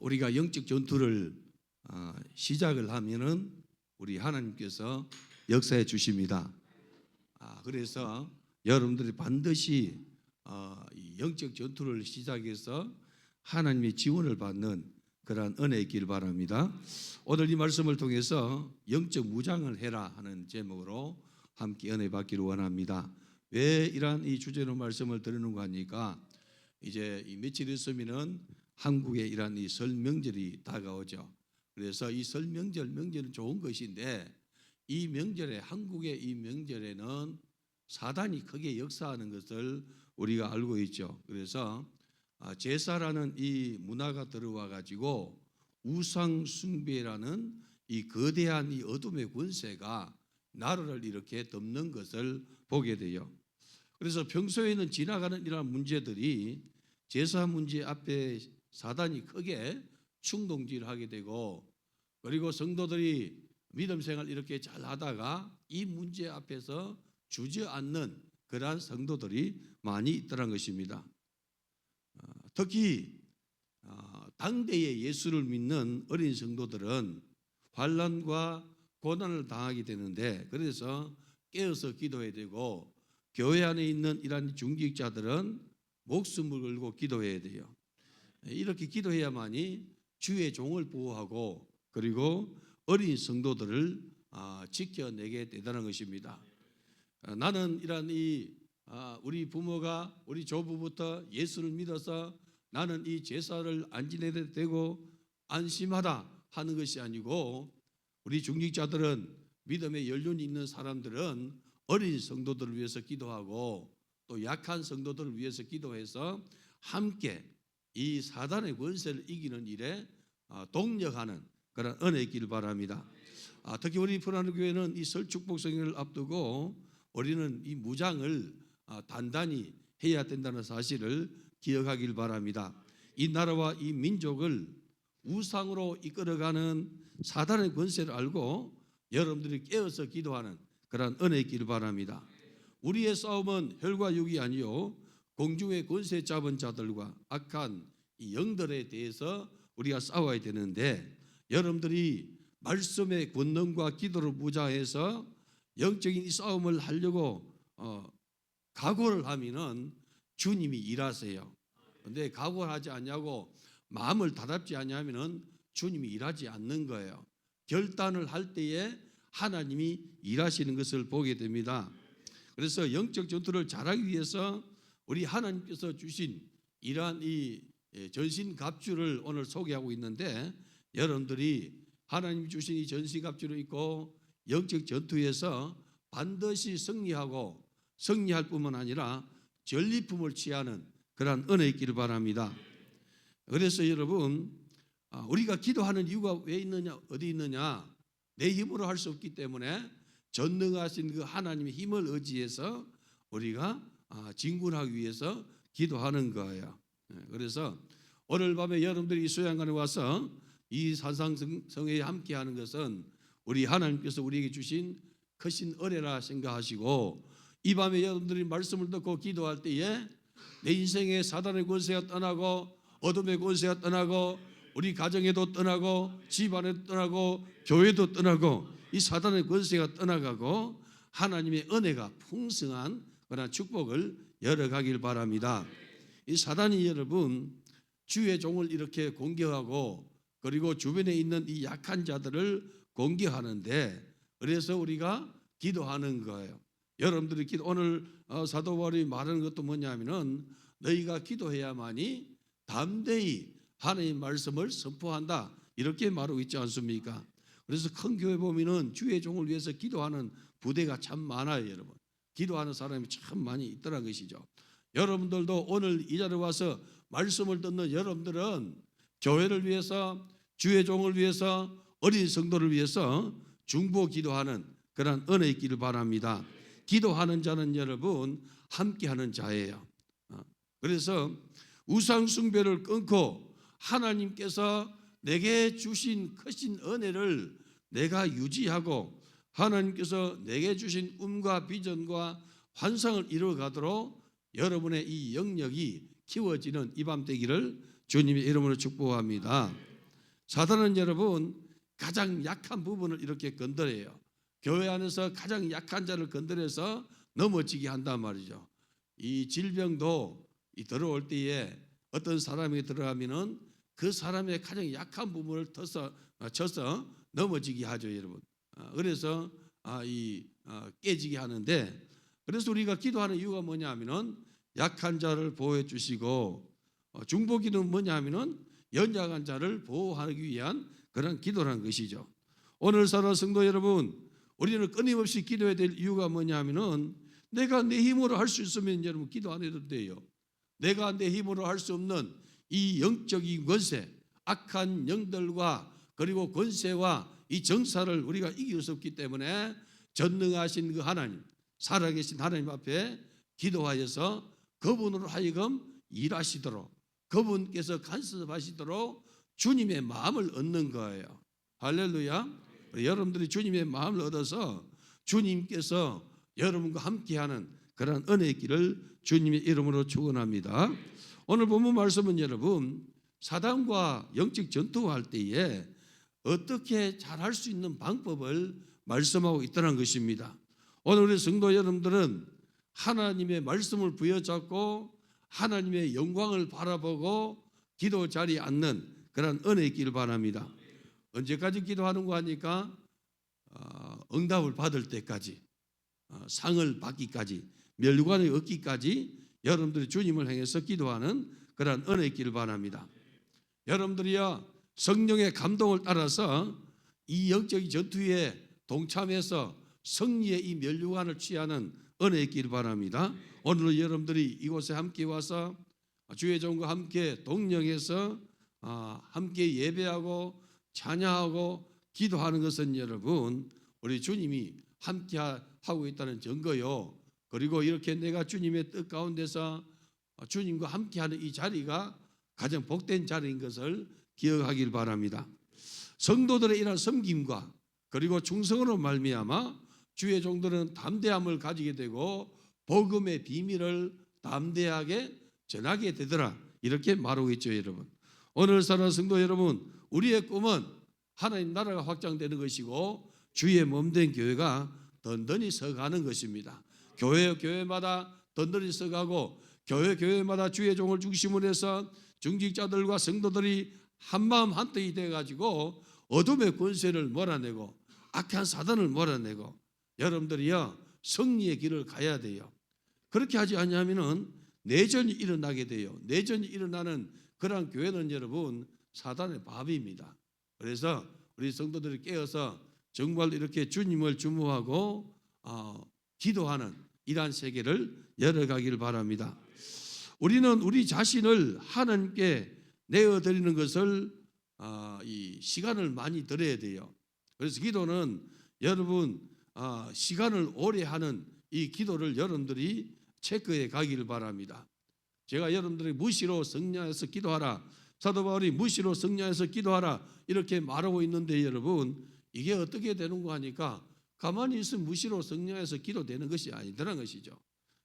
우리가 영적 전투를 시작을 하면은 우리 하나님께서 역사해 주십니다. 그래서 여러분들이 반드시 이 영적 전투를 시작해서 하나님의 지원을 받는 그러한 은혜 있기를 바랍니다. 오늘 이 말씀을 통해서 영적 무장을 해라 하는 제목으로 함께 은혜 받기를 원합니다. 왜 이러한 이 주제로 말씀을 드리는가 하니까 이제 이 며칠 있으면은 한국에 이러한 이 설 명절이 다가오죠. 그래서 이 설 명절은 좋은 것인데 이 명절에, 한국의 이 명절에는 사단이 크게 역사하는 것을 우리가 알고 있죠. 그래서 제사라는 이 문화가 들어와 가지고 우상 숭배라는 이 거대한 이 어둠의 권세가 나라를 이렇게 덮는 것을 보게 돼요. 그래서 평소에는 지나가는 이러한 문제들이 제사 문제 앞에 사단이 크게 충동질하게 되고, 그리고 성도들이 믿음 생활 이렇게 잘 하다가 이 문제 앞에서 주저앉는 그러한 성도들이 많이 있더란 것입니다. 특히 당대의 예수를 믿는 어린 성도들은 환난과 고난을 당하게 되는데, 그래서 깨어서 기도해야 되고, 교회 안에 있는 이러한 중직자들은 목숨을 걸고 기도해야 돼요. 이렇게 기도해야만이 주의 종을 보호하고 그리고 어린 성도들을 지켜내게 되다는 것입니다. 나는 이러한 우리 부모가 우리 조부부터 예수를 믿어서 나는 이 제사를 안 지내도 되고 안심하다 하는 것이 아니고, 우리 중직자들은 믿음의 연륜이 있는 사람들은 어린 성도들을 위해서 기도하고 또 약한 성도들을 위해서 기도해서 함께 이 사단의 권세를 이기는 일에 동력하는 그런 은혜 있기를 바랍니다. 특히 우리 프라노 교회는 이 설 축복 성회를 앞두고 우리는 이 무장을 단단히 해야 된다는 사실을 기억하길 바랍니다. 이 나라와 이 민족을 우상으로 이끌어가는 사단의 권세를 알고 여러분들이 깨어서 기도하는 그런 은혜 있기를 바랍니다. 우리의 싸움은 혈과 육이 아니요 공중의 권세 잡은 자들과 악한 이 영들에 대해서 우리가 싸워야 되는데, 여러분들이 말씀의 권능과 기도를 무장해서 영적인 이 싸움을 하려고 각오를 하면은 주님이 일하세요. 그런데 각오를 하지 않냐고 마음을 다잡지 않냐면은 주님이 일하지 않는 거예요. 결단을 할 때에 하나님이 일하시는 것을 보게 됩니다. 그래서 영적 전투를 잘하기 위해서 우리 하나님께서 주신 이러한 이 전신갑주를 오늘 소개하고 있는데, 여러분들이 하나님 주신 이 전신갑주를 입고 영적 전투에서 반드시 승리하고 승리할 뿐만 아니라 전리품을 취하는 그러한 은혜 있기를 바랍니다. 그래서 여러분, 우리가 기도하는 이유가 왜 있느냐, 어디 있느냐? 내 힘으로 할 수 없기 때문에 전능하신 그 하나님의 힘을 의지해서 우리가 진군하기 위해서 기도하는 거예요. 그래서 오늘 밤에 여러분들이 이 수양관에 와서 이 산상성회에 함께하는 것은 우리 하나님께서 우리에게 주신 크신 은혜라 생각하시고, 이 밤에 여러분들이 말씀을 듣고 기도할 때에 내 인생의 사단의 권세가 떠나고 어둠의 권세가 떠나고 우리 가정에도 떠나고 집안에도 떠나고 교회도 떠나고 이 사단의 권세가 떠나가고 하나님의 은혜가 풍성한 그런 축복을 열어가길 바랍니다. 이 사단이 여러분 주의 종을 이렇게 공격하고 그리고 주변에 있는 이 약한 자들을 공격하는데, 그래서 우리가 기도하는 거예요. 여러분들이 오늘 사도 바울이 말하는 것도 뭐냐면은 너희가 기도해야만이 담대히 하나님 말씀을 선포한다, 이렇게 말하고 있지 않습니까? 그래서 큰 교회 보면은 주의 종을 위해서 기도하는 부대가 참 많아요. 여러분, 기도하는 사람이 참 많이 있더란 것이죠. 여러분들도 오늘 이 자리에 와서 말씀을 듣는 여러분들은 교회를 위해서, 주의 종을 위해서, 어린 성도를 위해서 중보 기도하는 그런 은혜 있기를 바랍니다. 기도하는 자는 여러분 함께하는 자예요. 그래서 우상 숭배를 끊고 하나님께서 내게 주신 크신 은혜를 내가 유지하고 하나님께서 내게 주신 꿈과 비전과 환상을 이루어가도록 여러분의 이 영역이 키워지는 이 밤 되기를 주님의 이름으로 축복합니다. 사단은 여러분 가장 약한 부분을 이렇게 건드려요. 교회 안에서 가장 약한 자를 건드려서 넘어지게 한단 말이죠. 이 질병도 들어올 때에 어떤 사람이 들어가면은 그 사람의 가장 약한 부분을 쳐서 넘어지게 하죠, 여러분. 그래서 깨지게 하는데, 그래서 우리가 기도하는 이유가 뭐냐면은 약한 자를 보호해 주시고, 중보기도는 뭐냐면은 연약한 자를 보호하기 위한 그런 기도라는 것이죠. 오늘 살아 성도 여러분, 우리는 끊임없이 기도해야 될 이유가 뭐냐면은 내가 내 힘으로 할 수 있으면 여러분 기도 안 해도 돼요. 내가 내 힘으로 할 수 없는 이 영적인 권세, 악한 영들과 그리고 권세와 이 정사를 우리가 이길 수 없기 때문에 전능하신 그 하나님, 살아계신 하나님 앞에 기도하여서 그분으로 하여금 일하시도록, 그분께서 간섭하시도록 주님의 마음을 얻는 거예요. 할렐루야. 여러분들이 주님의 마음을 얻어서 주님께서 여러분과 함께하는 그런 은혜의 길을 주님의 이름으로 축원합니다. 오늘 본문 말씀은 여러분 사단과 영적 전투할 때에 어떻게 잘할 수 있는 방법을 말씀하고 있다는 것입니다. 오늘 우리 성도 여러분들은 하나님의 말씀을 부여잡고 하나님의 영광을 바라보고 기도 자리에 앉는 그런 은혜의 길을 바랍니다. 언제까지 기도하는 거 하니까 응답을 받을 때까지, 상을 받기까지, 멸관을 얻기까지 여러분들이 주님을 향해서 기도하는 그런 은혜의 길을 바랍니다. 여러분들이요 성령의 감동을 따라서 이 영적인 전투에 동참해서 승리의 이 멸류관을 취하는 은혜의 길을 바랍니다. 오늘 여러분들이 이곳에 함께 와서 주의 종과 함께 동령해서 함께 예배하고 찬양하고 기도하는 것은 여러분 우리 주님이 함께 하고 있다는 증거요. 그리고 이렇게 내가 주님의 뜻 가운데서 주님과 함께하는 이 자리가 가장 복된 자리인 것을 기억하길 바랍니다. 성도들의 이러한 섬김과 그리고 충성으로 말미암아 주의 종들은 담대함을 가지게 되고 복음의 비밀을 담대하게 전하게 되더라, 이렇게 말하고 있죠. 여러분, 오늘 사는 성도 여러분, 우리의 꿈은 하나님 나라가 확장되는 것이고 주의 몸된 교회가 든든히 서가는 것입니다. 교회마다 든든히 서가고 교회마다 주의 종을 중심으로 해서 중직자들과 성도들이 한마음 한뜻이 돼가지고 어둠의 권세를 몰아내고 악한 사단을 몰아내고 여러분들이요 승리의 길을 가야 돼요. 그렇게 하지 않으면 내전이 일어나게 돼요. 내전이 일어나는 그런 교회는 여러분 사단의 밥입니다. 그래서 우리 성도들이 깨어서 정말 이렇게 주님을 주목하고 기도하는 이러한 세계를 열어가기를 바랍니다. 우리는 우리 자신을 하나님께 내어드리는 것을 이 시간을 많이 들여야 돼요. 그래서 기도는 여러분 시간을 오래 하는 이 기도를 여러분들이 체크해 가기를 바랍니다. 제가 여러분들이 무시로 성령에서 기도하라, 사도 바울이 무시로 성령에서 기도하라 이렇게 말하고 있는데 여러분 이게 어떻게 되는가 하니까 가만히 있으면 무시로 성령에서 기도되는 것이 아니더라는 것이죠.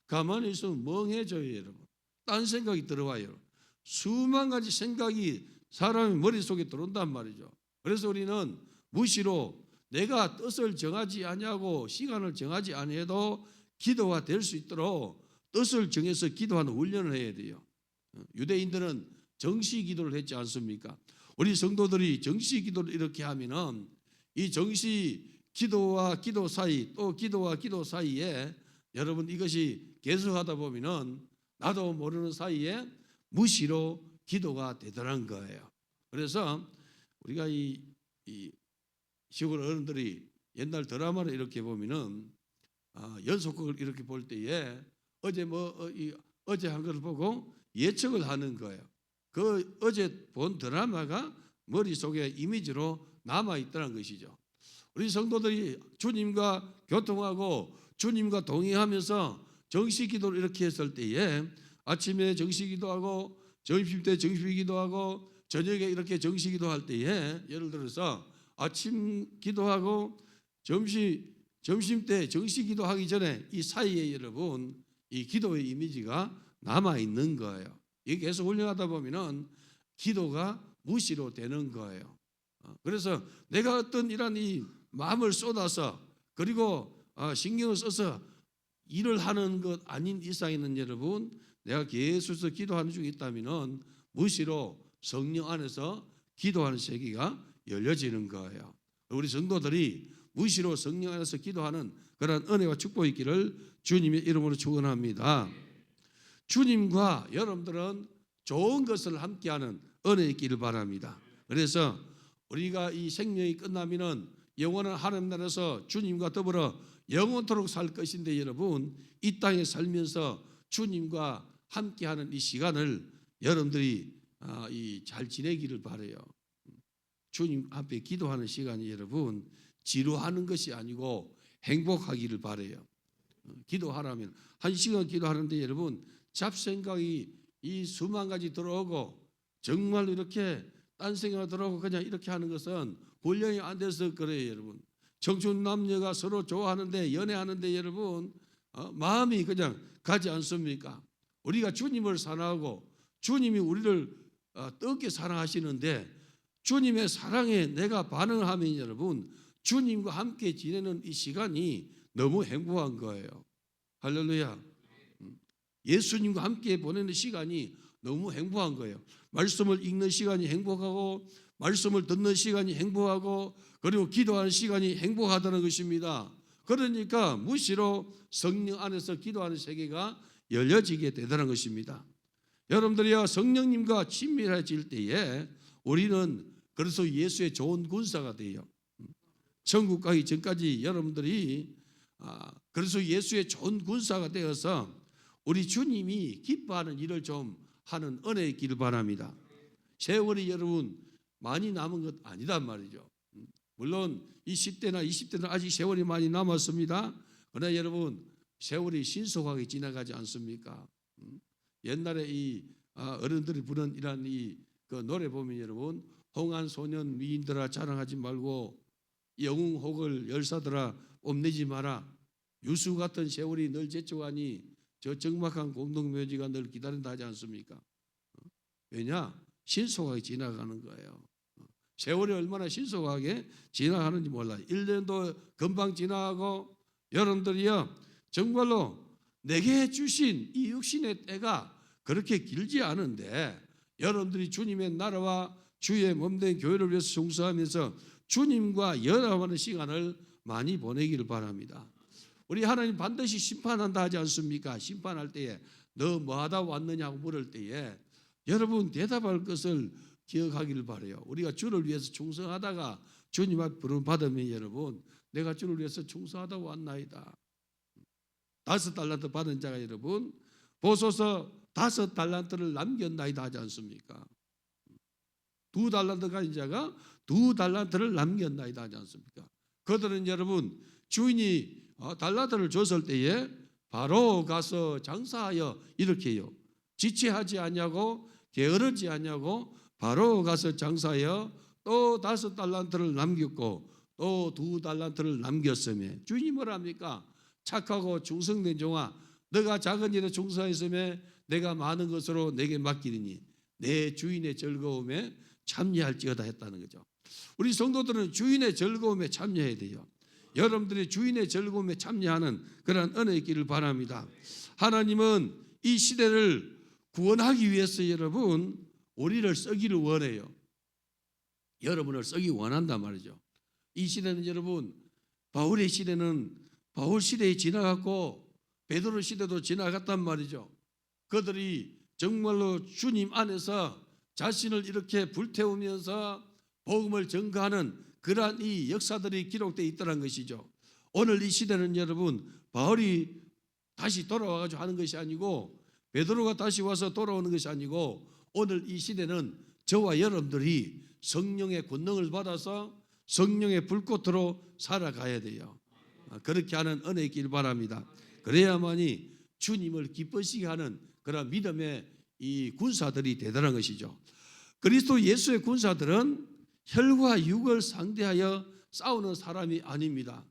가만히 있으면 멍해져요. 여러분, 딴 생각이 들어와요. 수만 가지 생각이 사람의 머릿속에 들어온단 말이죠. 그래서 우리는 무시로 내가 뜻을 정하지 아니하고 시간을 정하지 아니해도 기도가 될 수 있도록 뜻을 정해서 기도하는 훈련을 해야 돼요. 유대인들은 정시 기도를 했지 않습니까? 우리 성도들이 정시 기도를 이렇게 하면은 이 정시 기도와 기도 사이 또 기도와 기도 사이에 여러분 이것이 계속하다 보면은 나도 모르는 사이에 무시로 기도가 되더란 거예요. 그래서 우리가 이 시골 어른들이 옛날 드라마를 이렇게 보면은 연속극을 이렇게 볼 때에 어제 한 것을 보고 예측을 하는 거예요. 그 어제 본 드라마가 머릿속에 이미지로 남아있다는 것이죠. 우리 성도들이 주님과 교통하고 주님과 동행하면서 정시기도를 이렇게 했을 때에 아침에 정시기도하고 점심때 정시기도하고 저녁에 이렇게 정시기도할 때에 예를 들어서 아침 기도하고 점심때 정시기도하기 전에 이 사이에 여러분 이 기도의 이미지가 남아있는 거예요. 이게 계속 훈련하다 보면은 기도가 무시로 되는 거예요. 그래서 내가 어떤 이런 이 마음을 쏟아서 그리고 신경을 써서 일을 하는 것 아닌 이상에는 여러분, 내가 계속해서 기도하는 중에 있다면은 무시로 성령 안에서 기도하는 세계가 열려지는 거예요. 우리 성도들이 무시로 성령 안에서 기도하는 그런 은혜와 축복이 있기를 주님의 이름으로 축원합니다. 주님과 여러분들은 좋은 것을 함께하는 은혜 있기를 바랍니다. 그래서 우리가 이 생명이 끝나면은 영원한 하나님 나라에서 주님과 더불어 영원토록 살 것인데 여러분, 이 땅에 살면서 주님과 함께하는 이 시간을 여러분들이 잘 지내기를 바라요. 주님 앞에 기도하는 시간이 여러분 지루하는 것이 아니고 행복하기를 바라요. 기도하라면 1시간 기도하는데 여러분 잡생각이 이 수만 가지 들어오고 정말 이렇게 딴 생각 들어오고 그냥 이렇게 하는 것은 훈련이 안 돼서 그래요. 여러분 청춘 남녀가 서로 좋아하는데 연애하는데 여러분 마음이 그냥 가지 않습니까? 우리가 주님을 사랑하고 주님이 우리를 뜨겁게 사랑하시는데 주님의 사랑에 내가 반응하면 여러분 주님과 함께 지내는 이 시간이 너무 행복한 거예요. 할렐루야. 예수님과 함께 보내는 시간이 너무 행복한 거예요. 말씀을 읽는 시간이 행복하고 말씀을 듣는 시간이 행복하고 그리고 기도하는 시간이 행복하다는 것입니다. 그러니까 무시로 성령 안에서 기도하는 세계가 열려지게 되다는 것입니다. 여러분들이요 성령님과 친밀해질 때에 우리는 그래서 예수의 좋은 군사가 돼요. 천국 가기 전까지 여러분들이 그래서 예수의 좋은 군사가 되어서 우리 주님이 기뻐하는 일을 좀 하는 은혜 있기를 바랍니다. 세월이 여러분 많이 남은 것 아니단 말이죠. 물론 이 10대나 20대는 아직 세월이 많이 남았습니다. 그러나 여러분 세월이 신속하게 지나가지 않습니까? 옛날에 이 어른들이 부른 이런 그 노래 보면 여러분 홍한 소년 미인들아 자랑하지 말고 영웅혹을 열사들아 뽐내지 마라. 유수 같은 세월이 늘 제쳐가니 저 적막한 공동묘지가 늘 기다린다 하지 않습니까? 왜냐? 신속하게 지나가는 거예요. 세월이 얼마나 신속하게 지나가는지 몰라요. 1년도 금방 지나가고 여러분들이요 정말로 내게 주신 이 육신의 때가 그렇게 길지 않은데 여러분들이 주님의 나라와 주의 몸된 교회를 위해서 종사하면서 주님과 연합하는 시간을 많이 보내기를 바랍니다. 우리 하나님 반드시 심판한다 하지 않습니까? 심판할 때에 너 뭐하다 왔느냐고 물을 때에 여러분 대답할 것을 기억하기를 바라요. 우리가 주를 위해서 충성하다가 주님 앞에 부름 받으면 여러분 내가 주를 위해서 충성하다 왔나이다. 5달란트 받은 자가 여러분 보소서 5달란트를 남겼나이다 하지 않습니까? 2달란트 가진 자가 2달란트를 남겼나이다 하지 않습니까? 그들은 여러분 주인이 달란트를 줬을 때에 바로 가서 장사하여 이렇게 해요. 지체하지 않냐고 게으르지 않냐고 바로 가서 장사하여 또 5달란트를 남겼고 또 2달란트를 남겼으며 주인이 뭐랍니까? 착하고 충성된 종아 너가 작은 일에 충성했으며 내가 많은 것으로 내게 맡기리니 내 주인의 즐거움에 참여할지어다 했다는 거죠. 우리 성도들은 주인의 즐거움에 참여해야 돼요. 여러분들이 주인의 즐거움에 참여하는 그런 은혜 있기를 바랍니다. 하나님은 이 시대를 구원하기 위해서 여러분 우리를 쓰기를 원해요. 여러분을 쓰기 원한단 말이죠. 이 시대는 여러분 바울의 시대는 바울 시대에 지나갔고 베드로 시대도 지나갔단 말이죠. 그들이 정말로 주님 안에서 자신을 이렇게 불태우면서 복음을 전가하는 그러한 이 역사들이 기록되어 있다는 것이죠. 오늘 이 시대는 여러분 바울이 다시 돌아와가지고 하는 것이 아니고 베드로가 다시 와서 돌아오는 것이 아니고 오늘 이 시대는 저와 여러분들이 성령의 권능을 받아서 성령의 불꽃으로 살아가야 돼요. 그렇게 하는 은혜 있길 바랍니다. 그래야만이 주님을 기쁘시게 하는 그런 믿음의 이 군사들이 대단한 것이죠. 그리스도 예수의 군사들은 혈과 육을 상대하여 싸우는 사람이 아닙니다.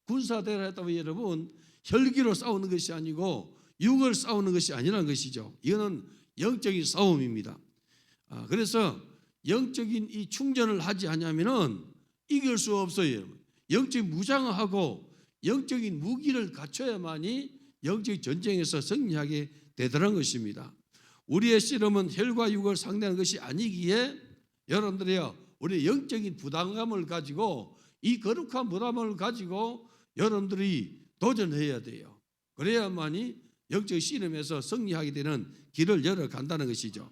군사대라 했다면 여러분 혈기로 싸우는 것이 아니고 육을 싸우는 것이 아니라는 것이죠. 이거는 영적인 싸움입니다. 그래서 영적인 이 충전을 하지 않으면은 이길 수 없어요. 영적인 무장하고 영적인 무기를 갖춰야만이 영적 전쟁에서 승리하게 되더라는 것입니다. 우리의 씨름은 혈과 육을 상대하는 것이 아니기에 여러분들이요, 우리 영적인 부담감을 가지고 이 거룩한 부담을 가지고 여러분들이 도전해야 돼요. 그래야만이 영적 씨름에서 승리하게 되는 길을 열어간다는 것이죠.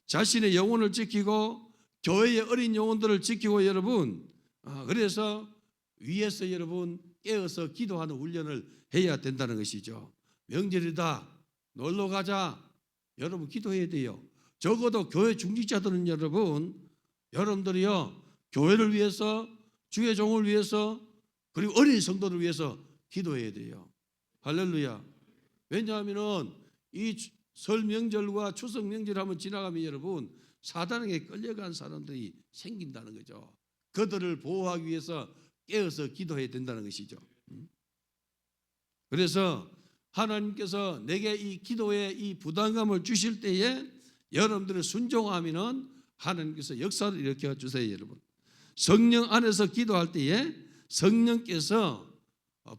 자신의 영혼을 지키고 교회의 어린 영혼들을 지키고 여러분, 그래서 위에서 여러분 깨어서 기도하는 훈련을 해야 된다는 것이죠. 명절이다, 놀러 가자, 여러분 기도해야 돼요. 적어도 교회 중직자들은 여러분들이요, 교회를 위해서, 주의 종을 위해서, 그리고 어린 성도를 위해서 기도해야 돼요. 할렐루야. 왜냐하면 이 설 명절과 추석 명절 한번 지나가면 여러분 사단에게 끌려간 사람들이 생긴다는 거죠. 그들을 보호하기 위해서 깨어서 기도해야 된다는 것이죠. 그래서 하나님께서 내게 이 기도에 이 부담감을 주실 때에 여러분들의 순종하면은 하나님께서 역사를 일으켜 주세요. 여러분, 성령 안에서 기도할 때에 성령께서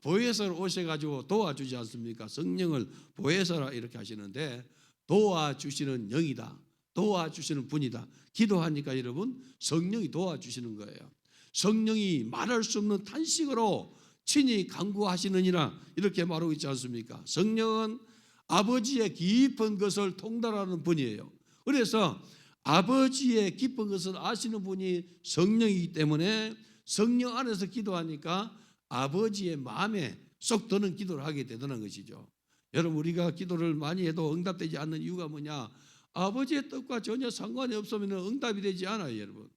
보혜사로 오셔가지고 도와주지 않습니까? 성령을 보혜사라 이렇게 하시는데 도와주시는 영이다, 도와주시는 분이다. 기도하니까 여러분 성령이 도와주시는 거예요. 성령이 말할 수 없는 탄식으로 친히 간구하시느니라 이렇게 말하고 있지 않습니까? 성령은 아버지의 깊은 것을 통달하는 분이에요. 그래서 아버지의 깊은 것을 아시는 분이 성령이기 때문에 성령 안에서 기도하니까 아버지의 마음에 쏙 드는 기도를 하게 되는 것이죠. 여러분, 우리가 기도를 많이 해도 응답되지 않는 이유가 뭐냐? 아버지의 뜻과 전혀 상관이 없으면 응답이 되지 않아요, 여러분.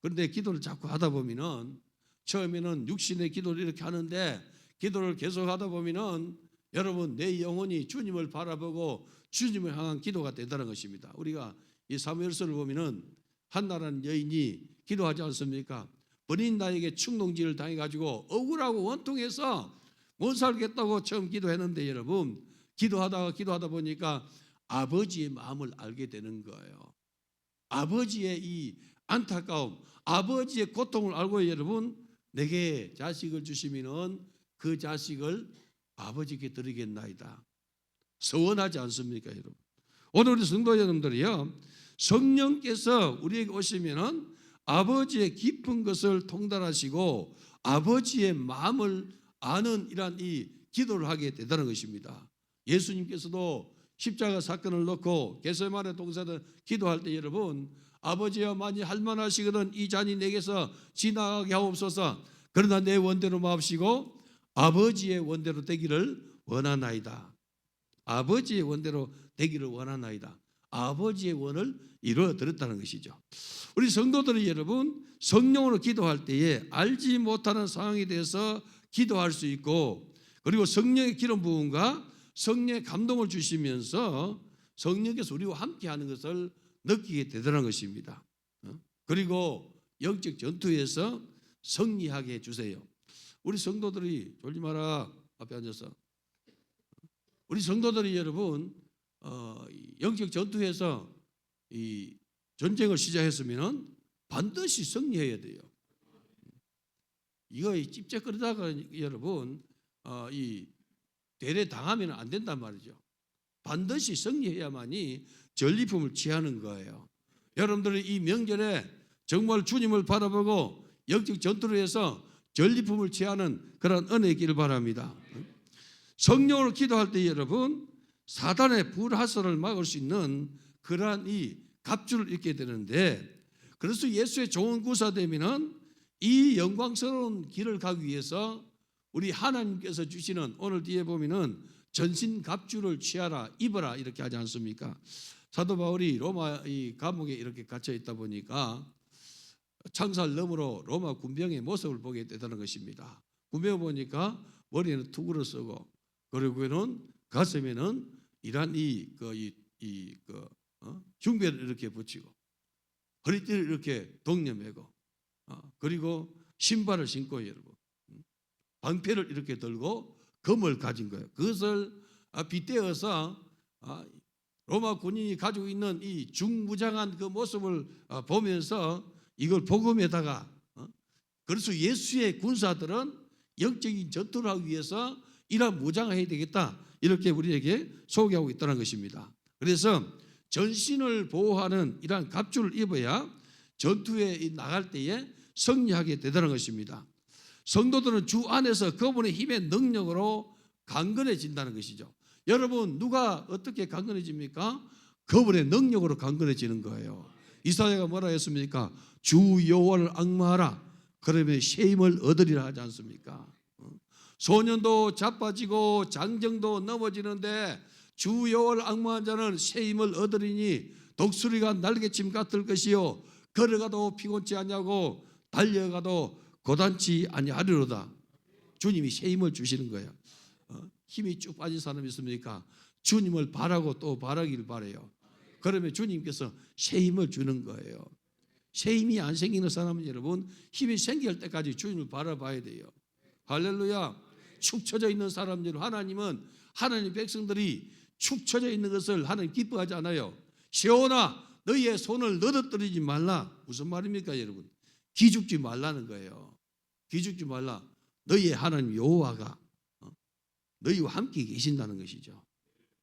그런데 기도를 자꾸 하다 보면은 처음에는 육신의 기도를 이렇게 하는데 기도를 계속 하다 보면은 여러분 내 영혼이 주님을 바라보고 주님을 향한 기도가 된다는 것입니다. 우리가 이 사무엘서를 보면은 한나라는 여인이 기도하지 않습니까? 본인 나에게 충동질을 당해가지고 억울하고 원통해서 못 살겠다고 처음 기도했는데 여러분 기도하다 보니까 아버지의 마음을 알게 되는 거예요. 아버지의 이 안타까움, 아버지의 고통을 알고 여러분 내게 자식을 주시면은 그 자식을 아버지께 드리겠나이다. 서원하지 않습니까, 여러분? 오늘 우리 성도 여러분들이요, 성령께서 우리에게 오시면은 아버지의 깊은 것을 통달하시고 아버지의 마음을 아는 이러한 이 기도를 하게 되다는 것입니다. 예수님께서도 십자가 사건을 놓고 겟세마네 동산에 기도할 때 여러분 아버지여 만일 할만하시거든 이 잔이 내게서 지나가게 하옵소서. 그러나 내 원대로 마옵시고 아버지의 원대로 되기를 원하나이다. 아버지의 원대로 되기를 원하나이다. 아버지의 원을 이루어 드렸다는 것이죠. 우리 성도들이 여러분 성령으로 기도할 때에 알지 못하는 상황에 대해서 기도할 수 있고 그리고 성령의 기름 부음과 성령의 감동을 주시면서 성령께서 우리와 함께하는 것을 느끼게 되더라는 것입니다. 그리고 영적 전투에서 승리하게 해주세요. 우리 성도들이 졸지 마라 앞에 앉아서 우리 성도들이 여러분 영적 전투에서 이 전쟁을 시작했으면 반드시 승리해야 돼요. 이거 찝쩍거리다가 여러분 이 대례 당하면 안 된단 말이죠. 반드시 승리해야만이 전리품을 취하는 거예요. 여러분들이 이 명절에 정말 주님을 바라보고 영적 전투를 해서 전리품을 취하는 그런 은혜 있기를 바랍니다. 성령으로 기도할 때 여러분 사단의 불화살을 막을 수 있는 그러한 이 갑주를 입게 되는데 그래서 예수의 좋은 구사되면은 이 영광스러운 길을 가기 위해서 우리 하나님께서 주시는 오늘 뒤에 보면은 전신 갑주를 취하라 입어라 이렇게 하지 않습니까? 사도 바울이 로마 이 감옥에 이렇게 갇혀 있다 보니까 창살 너머로 로마 군병의 모습을 보게 되다는 것입니다. 군병 보니까 머리에는 투구를 쓰고 그리고는 가슴에는 이러한 흉배를 이렇게 붙이고 허리띠를 이렇게 동여매고 그리고 신발을 신고 여러분 방패를 이렇게 들고 검을 가진 거예요. 그것을 빗대어서 로마 군인이 가지고 있는 이 중무장한 그 모습을 보면서 이걸 복음에다가 그래서 예수의 군사들은 영적인 전투를 하기 위해서 이러한 무장을 해야 되겠다, 이렇게 우리에게 소개하고 있다는 것입니다. 그래서 전신을 보호하는 이러한 갑주를 입어야 전투에 나갈 때에 승리하게 되다는 것입니다. 성도들은 주 안에서 그분의 힘의 능력으로 강건해진다는 것이죠. 여러분, 누가 어떻게 강건해집니까? 그분의 능력으로 강건해지는 거예요. 이사야가 뭐라 했습니까? 주 여호와를 앙마하라, 그러면 새 힘을 얻으리라 하지 않습니까? 소년도 자빠지고 장정도 넘어지는데 주 여호와를 앙마한 자는 새 힘을 얻으리니 독수리가 날개침 같을 것이요 걸어가도 피곤치 아니하고 달려가도 고단치 아니하리로다. 주님이 새 힘을 주시는 거예요. 힘이 쭉 빠진 사람이 있습니까? 주님을 바라고 또 바라기를 바라요. 그러면 주님께서 새 힘을 주는 거예요. 새 힘이 안 생기는 사람은 여러분, 힘이 생길 때까지 주님을 바라봐야 돼요. 할렐루야. 축 처져 있는 사람들, 하나님은 하나님 백성들이 축 처져 있는 것을 하나님 기뻐하지 않아요. 시온아, 너희의 손을 너릇거리지 말라. 무슨 말입니까 여러분? 기죽지 말라는 거예요. 기죽지 말라. 너희의 하나님 여호와가 너희와 함께 계신다는 것이죠.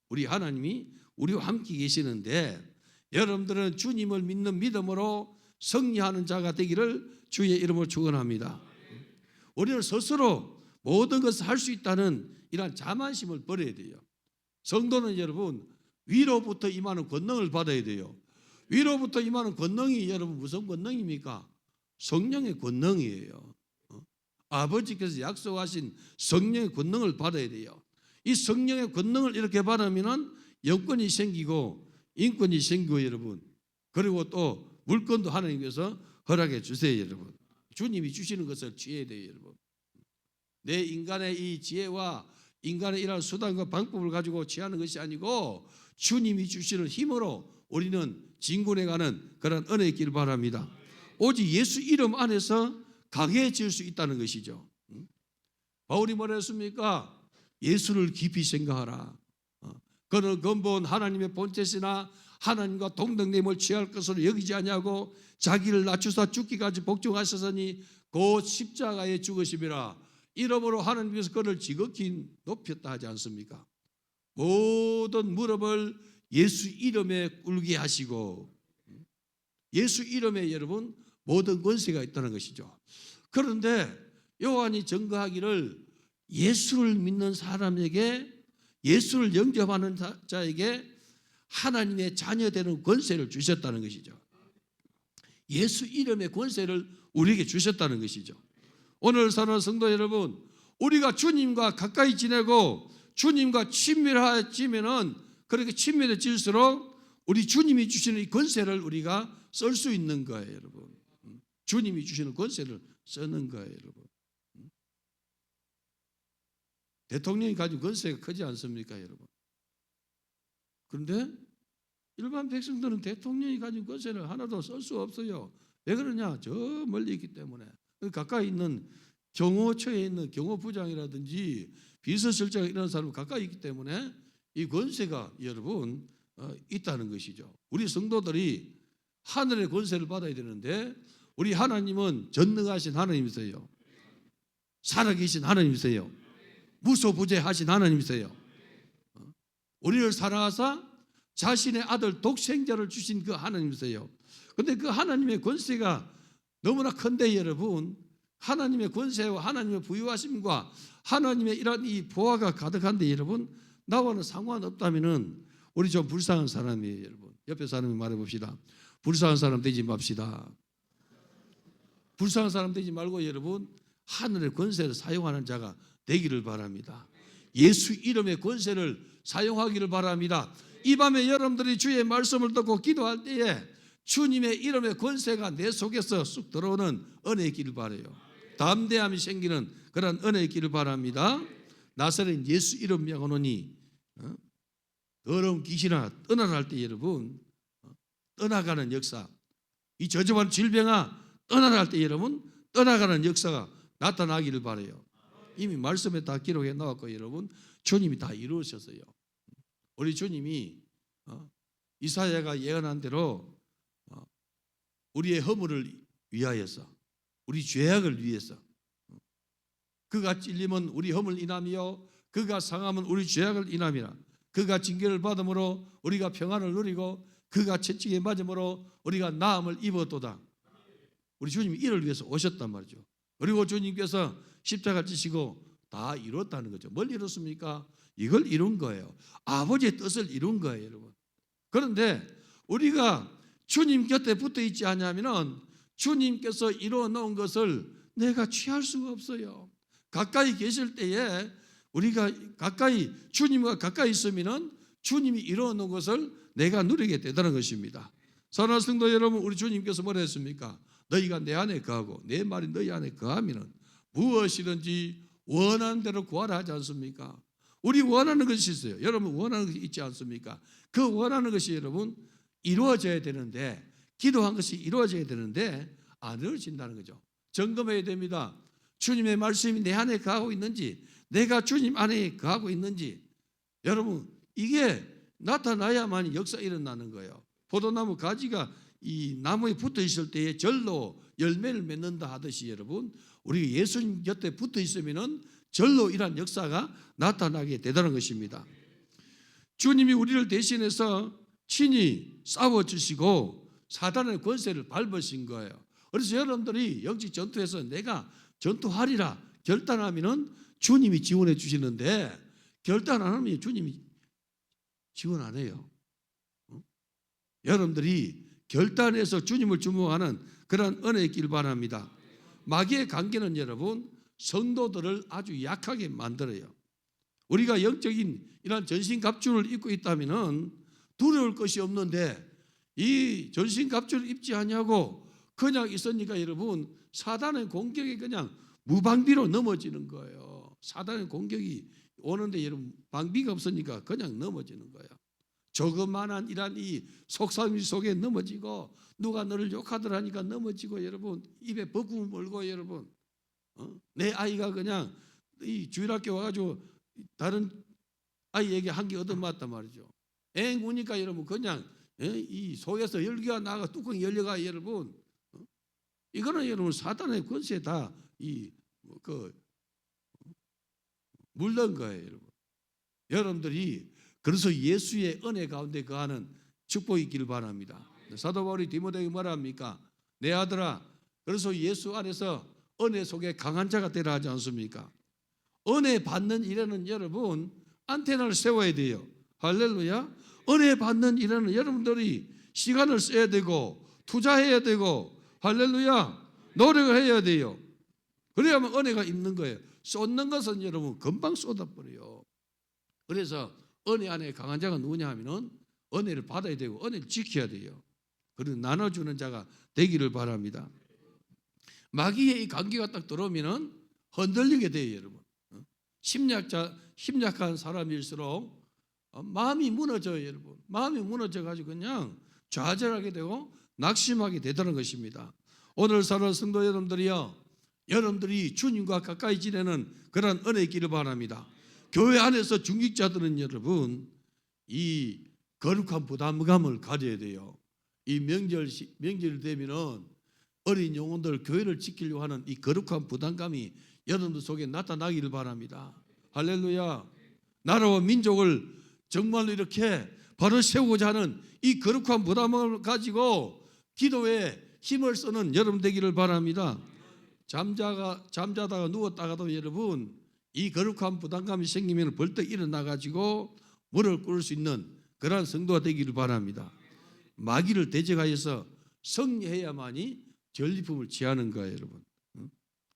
우리 하나님이 우리와 함께 계시는데, 여러분들은 주님을 믿는 믿음으로 승리하는 자가 되기를 주의 이름으로 축원합니다. 우리는 스스로 모든 것을 할 수 있다는 이러한 자만심을 버려야 돼요. 성도는 여러분, 위로부터 임하는 권능을 받아야 돼요. 위로부터 임하는 권능이 여러분 무슨 권능입니까? 성령의 권능이에요. 아버지께서 약속하신 성령의 권능을 받아야 돼요. 이 성령의 권능을 이렇게 받으면 영권이 생기고 인권이 생기고 여러분, 그리고 또 물건도 하나님께서 허락해 주세요. 여러분, 주님이 주시는 것을 취해야 돼요. 여러분, 내 인간의 이 지혜와 인간의 이러한 수단과 방법을 가지고 취하는 것이 아니고 주님이 주시는 힘으로 우리는 진군해가는 그런 은혜의 길 바랍니다. 오직 예수 이름 안에서 강해질 수 있다는 것이죠. 바울이 뭐라 했습니까? 예수를 깊이 생각하라. 그는 근본 하나님의 본체시나 하나님과 동등됨을 취할 것으로 여기지 아니하고 자기를 낮추사 죽기까지 복종하셨으니 곧 십자가에 죽으심이라. 이러므로 하나님께서 그를 지극히 높였다 하지 않습니까? 모든 무릎을 예수 이름에 꿇게 하시고, 예수 이름에 여러분 모든 권세가 있다는 것이죠. 그런데 요한이 증거하기를 예수를 믿는 사람에게, 예수를 영접하는 자에게 하나님의 자녀되는 권세를 주셨다는 것이죠. 예수 이름의 권세를 우리에게 주셨다는 것이죠. 오늘 사는 성도 여러분, 우리가 주님과 가까이 지내고 주님과 친밀해지면은, 그렇게 친밀해질수록 우리 주님이 주시는 이 권세를 우리가 쓸 수 있는 거예요, 여러분. 주님이 주시는 권세를 쓰는 거예요, 여러분. 대통령이 가진 권세가 크지 않습니까, 여러분? 그런데 일반 백성들은 대통령이 가진 권세를 하나도 쓸 수 없어요. 왜 그러냐? 저 멀리 있기 때문에. 가까이 있는 경호처에 있는 경호부장이라든지 비서실장 이런 사람 가까이 있기 때문에 이 권세가 여러분 있다는 것이죠. 우리 성도들이 하늘의 권세를 받아야 되는데, 우리 하나님은 전능하신 하나님이세요. 살아계신 하나님이세요. 무소부재하신 하나님이세요. 우리를 사랑하사 자신의 아들 독생자를 주신 그 하나님이세요. 그런데 그 하나님의 권세가 너무나 큰데 여러분, 하나님의 권세와 하나님의 부유하심과 하나님의 이런 이 보화가 가득한데 여러분, 나와는 상관없다면은 우리 좀 불쌍한 사람이에요. 여러분, 옆에 사람이 말해봅시다. 불쌍한 사람 되지 맙시다. 불쌍한 사람 되지 말고 여러분, 하늘의 권세를 사용하는 자가 되기를 바랍니다. 예수 이름의 권세를 사용하기를 바랍니다. 이 밤에 여러분들이 주의 말씀을 듣고 기도할 때에 주님의 이름의 권세가 내 속에서 쑥 들어오는 은혜의 길을 바라요. 담대함이 생기는 그런 은혜의 길을 바랍니다. 나사렛 예수 이름 명하노니 더러운 귀신아 떠나라 할 때 여러분, 떠나가는 역사, 이 저주받은 질병아 떠나라 할 때 여러분, 떠나가는 역사가 나타나기를 바라요. 이미 말씀에 다 기록해 나왔고 여러분, 주님이 다 이루셨어요. 우리 주님이 이사야가 예언한 대로 우리의 허물을 위하여서, 우리 죄악을 위해서, 그가 찔림은 우리 허물 인함이요 그가 상함은 우리 죄악을 인함이라. 그가 징계를 받음으로 우리가 평안을 누리고 그가 채찍에 맞음으로 우리가 나음을 입었도다. 우리 주님이 이를 위해서 오셨단 말이죠. 그리고 주님께서 십자가를 지시고 다 이뤘다는 거죠. 뭘 이뤘습니까? 이걸 이룬 거예요. 아버지의 뜻을 이룬 거예요, 여러분. 그런데 우리가 주님 곁에 붙어 있지 않냐면은 주님께서 이루어 놓은 것을 내가 취할 수가 없어요. 가까이 계실 때에 우리가 가까이, 주님과 가까이 있으면은 주님이 이루어 놓은 것을 내가 누리게 되다는 것입니다. 사랑하는 성도 여러분, 우리 주님께서 뭐라 했습니까? 너희가 내 안에 거하고 내 말이 너희 안에 거하면은 무엇이든지 원하는 대로 구하라 하지 않습니까? 우리 원하는 것이 있어요. 여러분 원하는 것이 있지 않습니까? 그 원하는 것이 여러분 이루어져야 되는데, 기도한 것이 이루어져야 되는데 안 이루어진다는 거죠. 점검해야 됩니다. 주님의 말씀이 내 안에 거하고 있는지, 내가 주님 안에 거하고 있는지, 여러분 이게 나타나야만 역사 일어나는 거예요. 포도나무 가지가 이 나무에 붙어 있을 때에 절로 열매를 맺는다 하듯이 여러분, 우리 예수님 곁에 붙어 있으면은 절로 이런 역사가 나타나게 되다는 것입니다. 주님이 우리를 대신해서 친히 싸워주시고 사단의 권세를 밟으신 거예요. 그래서 여러분들이 영적 전투에서 내가 전투하리라 결단하면은 주님이 지원해 주시는데, 결단 안 하면 주님이 지원 안 해요. 여러분들이 결단해서 주님을 주목하는 그런 은혜의 길 바랍니다. 마귀의 관계는 여러분 성도들을 아주 약하게 만들어요. 우리가 영적인 이런 전신갑주를 입고 있다면 두려울 것이 없는데, 이 전신갑주를 입지 않냐고 그냥 있으니까 여러분 사단의 공격이 그냥 무방비로 넘어지는 거예요. 사단의 공격이 오는데 여러분 방비가 없으니까 그냥 넘어지는 거예요. 조그만한 이런 이 속삭임 속에 넘어지고, 누가 너를 욕하더라니까 넘어지고, 여러분 입에 버금을 물고, 여러분 내 아이가 그냥 이 주일학교 와가지고 다른 아이에게 한 개 얻어맞단 말이죠. 엥 우니까 여러분 그냥 이 속에서 열기가 나가 뚜껑이 열려가 여러분, 이거는 여러분 사단의 권세에 다 물든 거예요, 여러분. 여러분들이 그래서 예수의 은혜 가운데 거하는 축복이 있기를 바랍니다. 사도 바울이 디모데에게 뭐라 합니까? 내 아들아, 그래서 예수 안에서 은혜 속에 강한 자가 되라 하지 않습니까? 은혜 받는 일에는 여러분 안테나를 세워야 돼요. 할렐루야. 은혜 받는 일에는 여러분들이 시간을 써야 되고 투자해야 되고, 할렐루야, 노력을 해야 돼요. 그래야만 은혜가 있는 거예요. 쏟는 것은 여러분 금방 쏟아버려요. 그래서 은혜 안에 강한 자가 누구냐 하면은 은혜를 받아야 되고 은혜를 지켜야 돼요. 그리고 나눠주는 자가 되기를 바랍니다. 마귀의 이 관계가 딱 들어오면은 흔들리게 돼요, 여러분. 심약한 사람일수록 마음이 무너져요, 여러분. 마음이 무너져가지고 그냥 좌절하게 되고 낙심하게 되다는 것입니다. 오늘 사는 성도 여러분들이요, 여러분들이 주님과 가까이 지내는 그런 은혜의 길을 바랍니다. 교회 안에서 중직자들은 여러분 이 거룩한 부담감을 가져야 돼요. 이 명절이 되면은 어린 영혼들 교회를 지키려고 하는 이 거룩한 부담감이 여러분들 속에 나타나기를 바랍니다. 할렐루야. 나라와 민족을 정말로 이렇게 바로 세우고자 하는 이 거룩한 부담을 가지고 기도에 힘을 쓰는 여러분 되기를 바랍니다. 잠자다가 누웠다가도 여러분 이 거룩한 부담감이 생기면 벌떡 일어나가지고 무릎을 꿇을 수 있는 그러한 성도가 되기를 바랍니다. 마귀를 대적하여서 승리해야만이 전리품을 취하는 거예요, 여러분.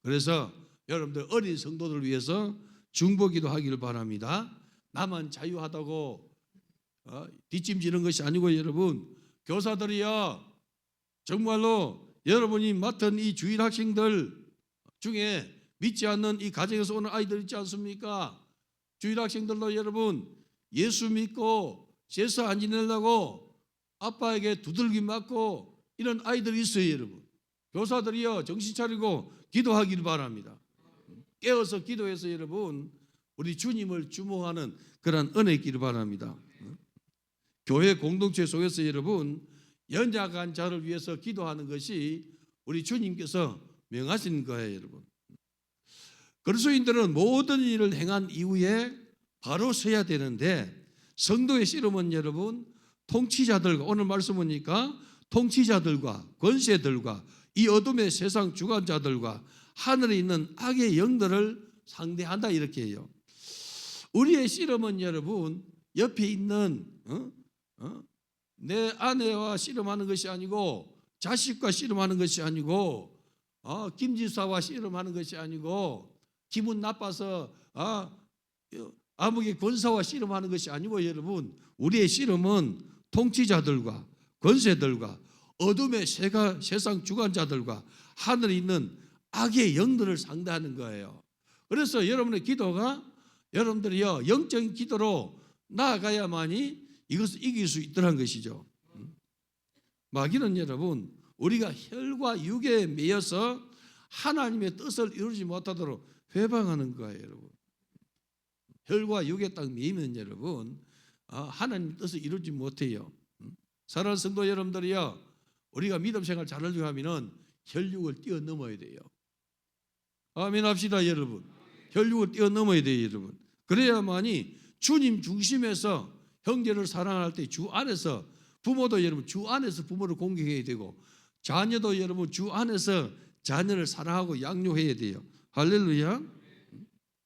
그래서 여러분들 어린 성도들 위해서 중보기도 하기를 바랍니다. 나만 자유하다고 뒷짐지는 것이 아니고, 여러분 교사들이요 정말로 여러분이 맡은 이 주일 학생들 중에 믿지 않는 이 가정에서 오는 아이들 있지 않습니까? 주일 학생들도 여러분 예수 믿고 제사 안 지내려고 아빠에게 두들기 맞고 이런 아이들이 있어요, 여러분. 교사들이요 정신 차리고 기도하기를 바랍니다. 깨어서 기도해서 여러분 우리 주님을 주목하는 그런 은혜 있기를 바랍니다. 교회 공동체 속에서 여러분 연약한 자를 위해서 기도하는 것이 우리 주님께서 명하신 거예요, 여러분. 그리스도인들은 모든 일을 행한 이후에 바로 서야 되는데 성도의 씨름은 여러분 통치자들과 오늘 말씀 보니까 통치자들과 권세들과 이 어둠의 세상 주관자들과 하늘에 있는 악의 영들을 상대한다 이렇게 해요. 우리의 씨름은 여러분 옆에 있는 내 아내와 씨름하는 것이 아니고 자식과 씨름하는 것이 아니고 김지사와 씨름하는 것이 아니고 기분 나빠서 암흑의 권사와 씨름하는 것이 아니고 여러분 우리의 씨름은 통치자들과 권세들과 어둠의 세상 주관자들과 하늘에 있는 악의 영들을 상대하는 거예요. 그래서 여러분의 기도가 여러분들이요 영적인 기도로 나아가야만이 이것을 이길 수 있더란 것이죠. 마귀는 여러분 우리가 혈과 육에 매여서 하나님의 뜻을 이루지 못하도록 회방하는 거예요, 여러분. 혈과 육에 딱 매이면 여러분 하나님의 뜻을 이루지 못해요. 사랑하는 성도 여러분들이요 우리가 믿음 생활 잘하려고 하면은 혈육을 뛰어넘어야 돼요. 아멘 합시다 여러분. 혈육을 뛰어넘어야 돼요 여러분. 그래야만이 주님 중심에서 형제를 사랑할 때 주 안에서 부모도 여러분 주 안에서 부모를 공경해야 되고 자녀도 여러분 주 안에서 자녀를 사랑하고 양육해야 돼요. 할렐루야.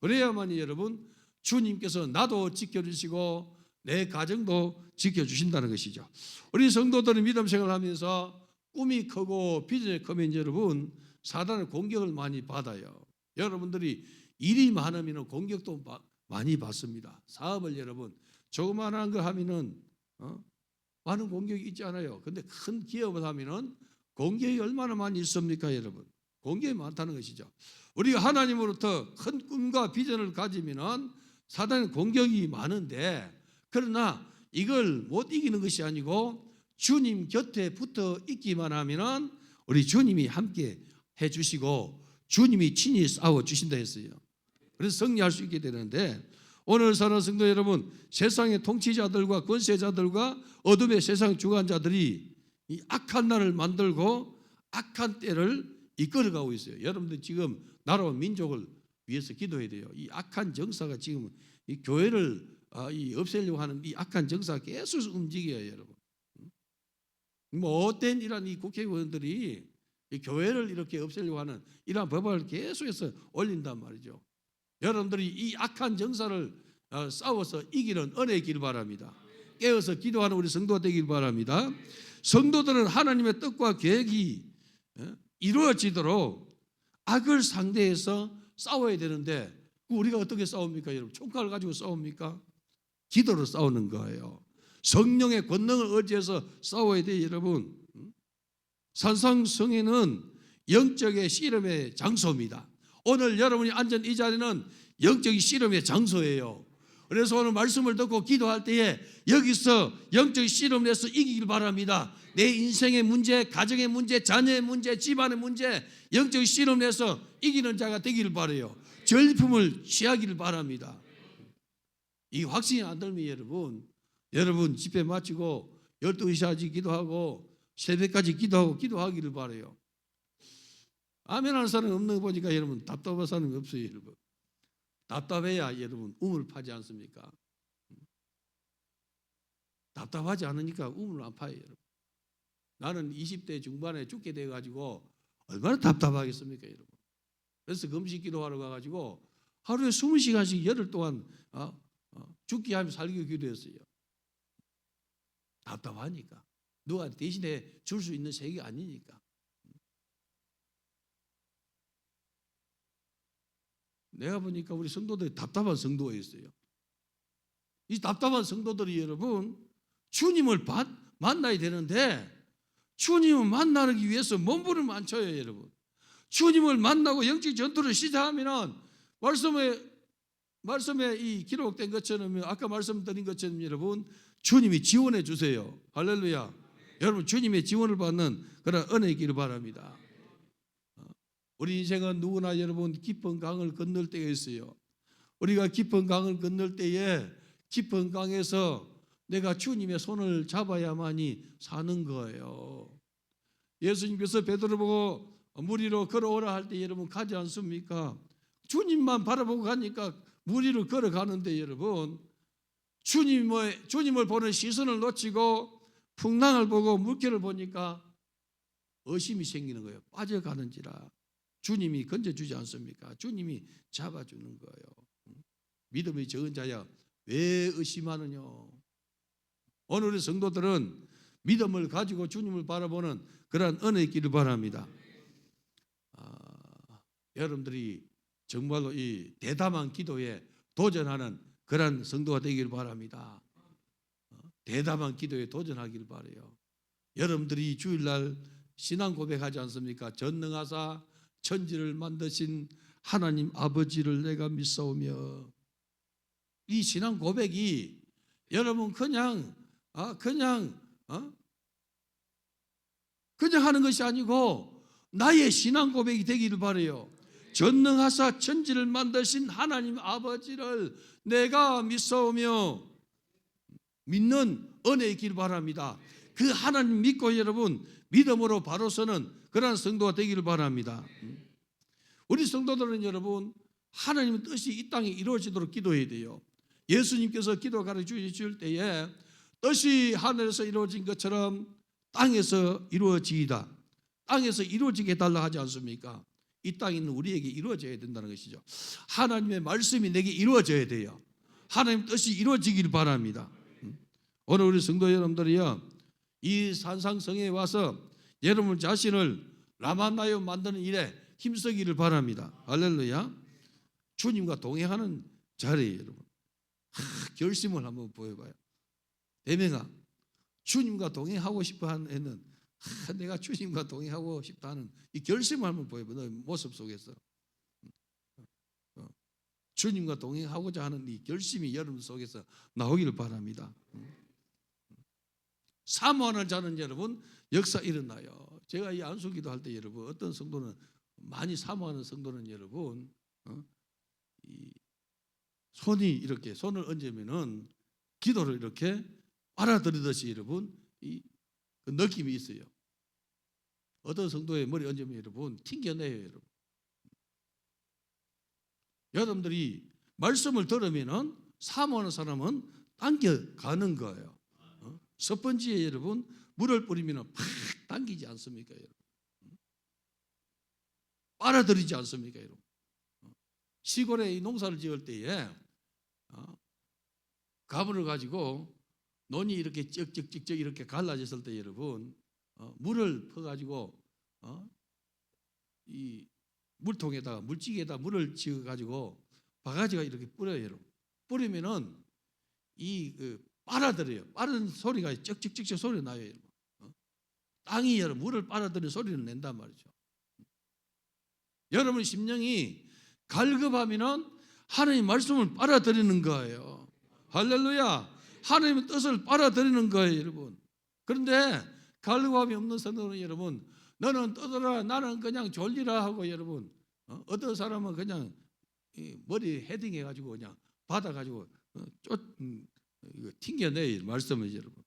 그래야만이 여러분 주님께서 나도 지켜주시고 내 가정도 지켜주신다는 것이죠. 우리 성도들은 믿음 생활하면서 꿈이 크고 비전이 크면 여러분 사단의 공격을 많이 받아요. 여러분들이 일이 많으면 공격도 많이 받습니다. 사업을 여러분 조그만한 거 하면은 많은 공격이 있지 않아요. 근데 큰 기업을 하면은 공격이 얼마나 많이 있습니까, 여러분? 공격이 많다는 것이죠. 우리가 하나님으로부터 큰 꿈과 비전을 가지면은 사단의 공격이 많은데 그러나 이걸 못 이기는 것이 아니고 주님 곁에 붙어 있기만 하면은 우리 주님이 함께 해주시고 주님이 친히 싸워 주신다 했어요. 그래서 승리할 수 있게 되는데 오늘 사는 성도 여러분 세상의 통치자들과 권세자들과 어둠의 세상 주관자들이 이 악한 날을 만들고 악한 때를 이끌어가고 있어요. 여러분들 지금 나라와 민족을 위해서 기도해야 돼요. 이 악한 정사가 지금 이 교회를 없애려고 하는 이 악한 정사가 계속 움직여요, 여러분. 뭐 어떤 이런 이 국회의원들이 이 교회를 이렇게 없애려고 하는 이러한 법안을 계속해서 올린단 말이죠. 여러분들이 이 악한 정사를 싸워서 이기는 은혜의 길 바랍니다. 깨어서 기도하는 우리 성도가 되길 바랍니다. 성도들은 하나님의 뜻과 계획이 이루어지도록 악을 상대해서 싸워야 되는데 우리가 어떻게 싸웁니까, 여러분? 총칼을 가지고 싸웁니까? 기도로 싸우는 거예요. 성령의 권능을 의지해서 싸워야 돼요, 여러분. 산상성회는 영적의 씨름의 장소입니다. 오늘 여러분이 앉은 이 자리는 영적인 씨름의 장소예요. 그래서 오늘 말씀을 듣고 기도할 때에 여기서 영적인 씨름을 해서 이기길 바랍니다. 내 인생의 문제, 가정의 문제, 자녀의 문제, 집안의 문제 영적인 씨름을 해서 이기는 자가 되기를 바라요. 전리품을 취하기를 바랍니다. 이 확신이 안 들면 여러분 집회 마치고 12시까지 기도하고 새벽까지 기도하기를 바라요. 아멘 하는 사람이 없는 거 보니까 여러분 답답한 사람이 없어요, 여러분. 답답해야 여러분 우물 파지 않습니까? 답답하지 않으니까 우물 안 파요, 여러분. 나는 20대 중반에 죽게 돼가지고 얼마나 답답하겠습니까, 여러분. 그래서 금식 기도하러 가가지고 하루에 20시간씩 열흘 동안 죽기 하며 살기 기도했어요. 답답하니까. 누가 대신에 줄 수 있는 색이 아니니까. 내가 보니까 우리 성도들이 답답한 성도가 있어요. 이 답답한 성도들이 여러분 주님을 만나야 되는데 주님을 만나기 위해서 몸부림을 많쳐요, 여러분. 주님을 만나고 영적 전투를 시작하면은 말씀에 이 기록된 것처럼 아까 말씀드린 것처럼 여러분 주님이 지원해 주세요. 할렐루야. 여러분 주님의 지원을 받는 그런 은혜의 길을 바랍니다. 우리 인생은 누구나 여러분 깊은 강을 건널 때가 있어요. 우리가 깊은 강을 건널 때에 깊은 강에서 내가 주님의 손을 잡아야만이 사는 거예요. 예수님께서 베드로 보고 물 위로 걸어오라 할 때 여러분 가지 않습니까? 주님만 바라보고 가니까 물 위로 걸어가는데 여러분 주님을 보는 시선을 놓치고 풍랑을 보고 물결을 보니까 의심이 생기는 거예요. 빠져가는지라. 주님이 건져주지 않습니까? 주님이 잡아주는 거예요. 믿음이 적은 자야 왜 의심하느냐. 오늘의 성도들은 믿음을 가지고 주님을 바라보는 그러한 은혜 있기를 바랍니다. 여러분들이 정말로 이 대담한 기도에 도전하는 그러한 성도가 되기를 바랍니다. 대담한 기도에 도전하기를 바라요. 여러분들이 주일날 신앙 고백하지 않습니까? 전능하사 천지를 만드신 하나님 아버지를 내가 믿사오며. 이 신앙 고백이 여러분 그냥 하는 것이 아니고 나의 신앙 고백이 되기를 바라요. 전능하사 천지를 만드신 하나님 아버지를 내가 믿사오며. 믿는 은혜 있기를 바랍니다. 그 하나님 믿고 여러분 믿음으로 바로 서는 그런 성도가 되기를 바랍니다. 우리 성도들은 여러분 하나님의 뜻이 이 땅에 이루어지도록 기도해야 돼요. 예수님께서 기도 가르쳐 주실 때에 뜻이 하늘에서 이루어진 것처럼 땅에서 이루어지이다. 땅에서 이루어지게 해달라 하지 않습니까? 이 땅에 있는 우리에게 이루어져야 된다는 것이죠. 하나님의 말씀이 내게 이루어져야 돼요. 하나님 뜻이 이루어지기를 바랍니다. 오늘 우리 성도 여러분들이요, 이 산상성에 와서 여러분 자신을 라마나요 만드는 일에 힘쓰기를 바랍니다. 할렐루야. 주님과 동행하는 자리에 여러분 결심을 한번 보여봐요. 대명아, 주님과 동행하고 싶어 하는 애는 내가 주님과 동행하고 싶다 하는 이 결심을 한번 보여봐. 너 모습 속에서 주님과 동행하고자 하는 이 결심이 여러분 속에서 나오기를 바랍니다. 사모하는 자는 여러분 역사 일어나요. 제가 이 안수기도 할 때 여러분 어떤 성도는 많이 사모하는 성도는 여러분 이 손이 이렇게 손을 얹으면은 기도를 이렇게 빨아들이듯이 여러분 이 그 느낌이 있어요. 어떤 성도의 머리 얹으면 여러분 튕겨내요. 여러분 여러분들이 말씀을 들으면은 사모하는 사람은 당겨가는 거예요. 스펀지에 여러분 물을 뿌리면 팍 당기지 않습니까? 여러분? 빨아들이지 않습니까? 여러분? 시골에 이 농사를 지을 때에 가물을 가지고 논이 이렇게 쩍쩍쩍쩍 이렇게 갈라졌을 때 여러분 물을 퍼가지고 이 물통에다가 물찌개에다 물을 지어가지고 바가지가 이렇게 뿌려요. 여러분. 뿌리면은 빨아들여요. 빠른 소리가 쩍쩍쩍쩍 소리 나요. 여러분. 땅이 여러분 물을 빨아들이는 소리를 낸단 말이죠. 여러분 심령이 갈급하면은 하나님 말씀을 빨아들이는 거예요. 할렐루야. 하나님의 뜻을 빨아들이는 거예요, 여러분. 그런데 갈급함이 없는 성도는 여러분, 너는 떠들어라, 나는 그냥 졸리라 하고 여러분, 어떤 사람은 그냥 머리 헤딩해가지고 그냥 받아가지고 이거 튕겨내요, 말씀을 여러분.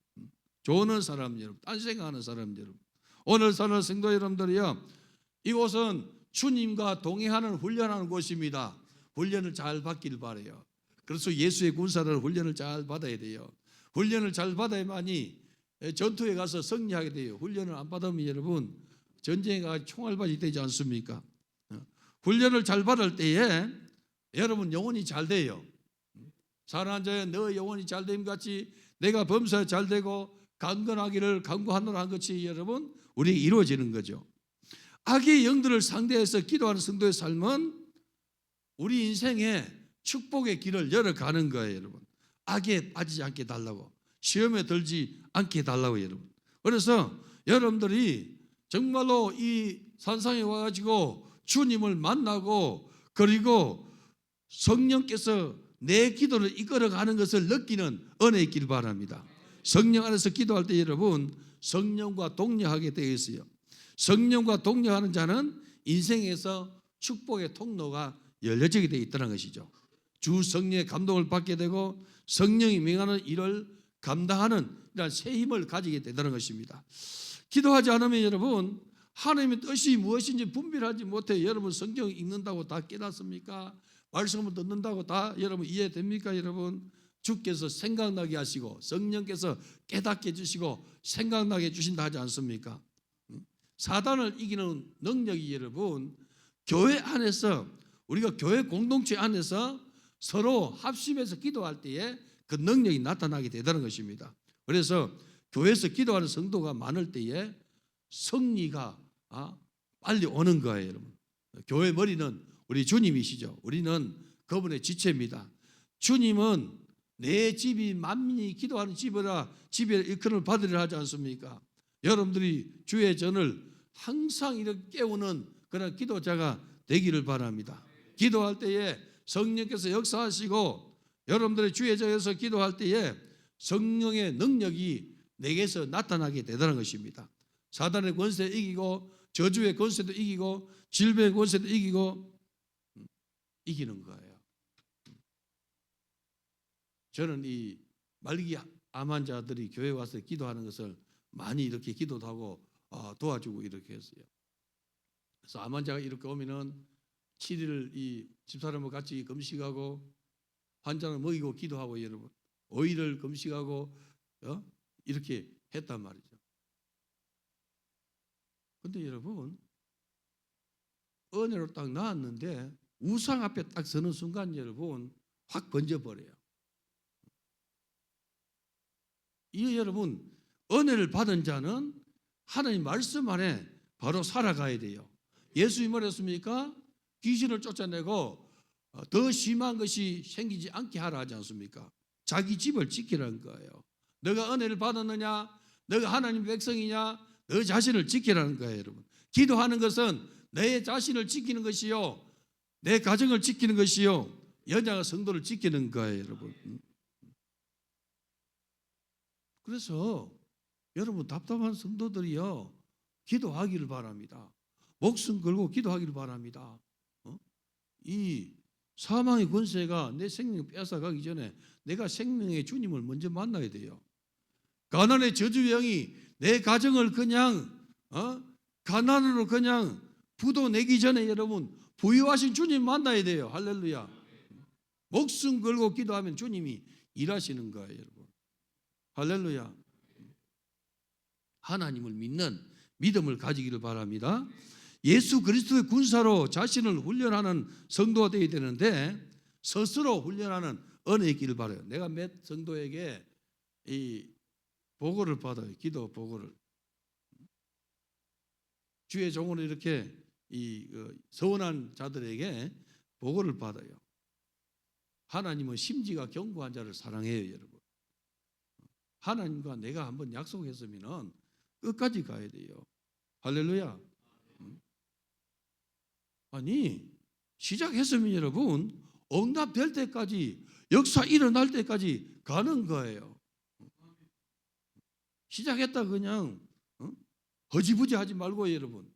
조는 사람 여러분, 딴 생각하는 사람 여러분. 오늘 사는 성도 여러분들이요, 이곳은 주님과 동행하는 훈련하는 곳입니다. 훈련을 잘 받길 바라요. 그래서 예수의 군사를 훈련을 잘 받아야 돼요. 훈련을 잘 받아야만이 전투에 가서 승리하게 돼요. 훈련을 안 받으면 여러분 전쟁에 가 총알바지 되지 않습니까? 훈련을 잘 받을 때에 여러분 영혼이 잘 돼요. 사랑하는 자여, 너 영혼이 잘 됨 같이 내가 범사에 잘 되고 강건하기를 강구하노라 한 것이 여러분 우리에게 이루어지는 거죠. 악의 영들을 상대해서 기도하는 성도의 삶은 우리 인생에 축복의 길을 열어가는 거예요. 여러분 악에 빠지지 않게 달라고, 시험에 들지 않게 해달라고 여러분. 그래서 여러분들이 정말로 이 산상에 와가지고 주님을 만나고 그리고 성령께서 내 기도를 이끌어가는 것을 느끼는 은혜 있길 바랍니다. 성령 안에서 기도할 때 여러분 성령과 동력하게 되어 있어요. 성령과 동력하는 자는 인생에서 축복의 통로가 열려지게 되어 있다는 것이죠. 주 성령의 감동을 받게 되고 성령이 명하는 일을 감당하는 이런 새 힘을 가지게 되는 것입니다. 기도하지 않으면 여러분 하나님의 뜻이 무엇인지 분별하지 못해. 여러분 성경 읽는다고 다 깨닫습니까? 말씀을 듣는다고 다 여러분 이해됩니까? 여러분 주께서 생각나게 하시고 성령께서 깨닫게 해주시고 생각나게 해주신다 하지 않습니까? 사단을 이기는 능력이 여러분 교회 안에서, 우리가 교회 공동체 안에서 서로 합심해서 기도할 때에 그 능력이 나타나게 되는 것입니다. 그래서 교회에서 기도하는 성도가 많을 때에 승리가 빨리 오는 거예요. 여러분 교회 머리는 우리 주님이시죠. 우리는 그분의 지체입니다. 주님은 내 집이 만민이 기도하는 집이라 집에 일컬음을 받으리라 하지 않습니까? 여러분들이 주의 전을 항상 이렇게 깨우는 그런 기도자가 되기를 바랍니다. 기도할 때에 성령께서 역사하시고 여러분들의 주의 전에서 기도할 때에 성령의 능력이 내게서 나타나게 되는 것입니다. 사단의 권세 이기고 저주의 권세도 이기고 질병의 권세도 이기고 이기는 거예요. 저는 이 말기 암 환자들이 교회에 와서 기도하는 것을 많이 이렇게 기도도 하고 도와주고 이렇게 했어요. 그래서 암 환자가 이렇게 오면은 7일 이 집사람과 같이 금식하고 환자를 먹이고 기도하고 여러분 5일을 금식하고 이렇게 했단 말이죠. 근데 여러분 은혜로 딱 나왔는데 우상 앞에 딱 서는 순간 여러분 확 번져버려요. 이 여러분 은혜를 받은 자는 하나님 말씀 안에 바로 살아가야 돼요. 예수님이 뭐랬습니까? 귀신을 쫓아내고 더 심한 것이 생기지 않게 하라 하지 않습니까? 자기 집을 지키라는 거예요. 너가 은혜를 받았느냐? 너가 하나님 백성이냐? 너 자신을 지키라는 거예요. 여러분 기도하는 것은 내 자신을 지키는 것이요 내 가정을 지키는 것이요 연약한 성도를 지키는 거예요. 여러분 그래서 여러분 답답한 성도들이요 기도하기를 바랍니다. 목숨 걸고 기도하기를 바랍니다. 이 사망의 권세가 내 생명을 빼앗아가기 전에 내가 생명의 주님을 먼저 만나야 돼요. 가난의 저주병이 내 가정을 그냥 가난으로 그냥 부도내기 전에 여러분 부유하신 주님 만나야 돼요. 할렐루야. 목숨 걸고 기도하면 주님이 일하시는 거예요. 여러분 할렐루야. 하나님을 믿는 믿음을 가지기를 바랍니다. 예수 그리스도의 군사로 자신을 훈련하는 성도가 되어야 되는데 스스로 훈련하는 은혜 있기를 바라요. 내가 몇 성도에게 이 보고를 받아요. 기도 보고를. 주의 종으로 이렇게 이 서원한 자들에게 보고를 받아요. 하나님은 심지가 견고한 자를 사랑해요, 여러분. 하나님과 내가 한번 약속했으면 끝까지 가야 돼요. 할렐루야. 아니 시작했으면 여러분 응답될 때까지 역사 일어날 때까지 가는 거예요. 시작했다 그냥 허지부지 하지 말고 여러분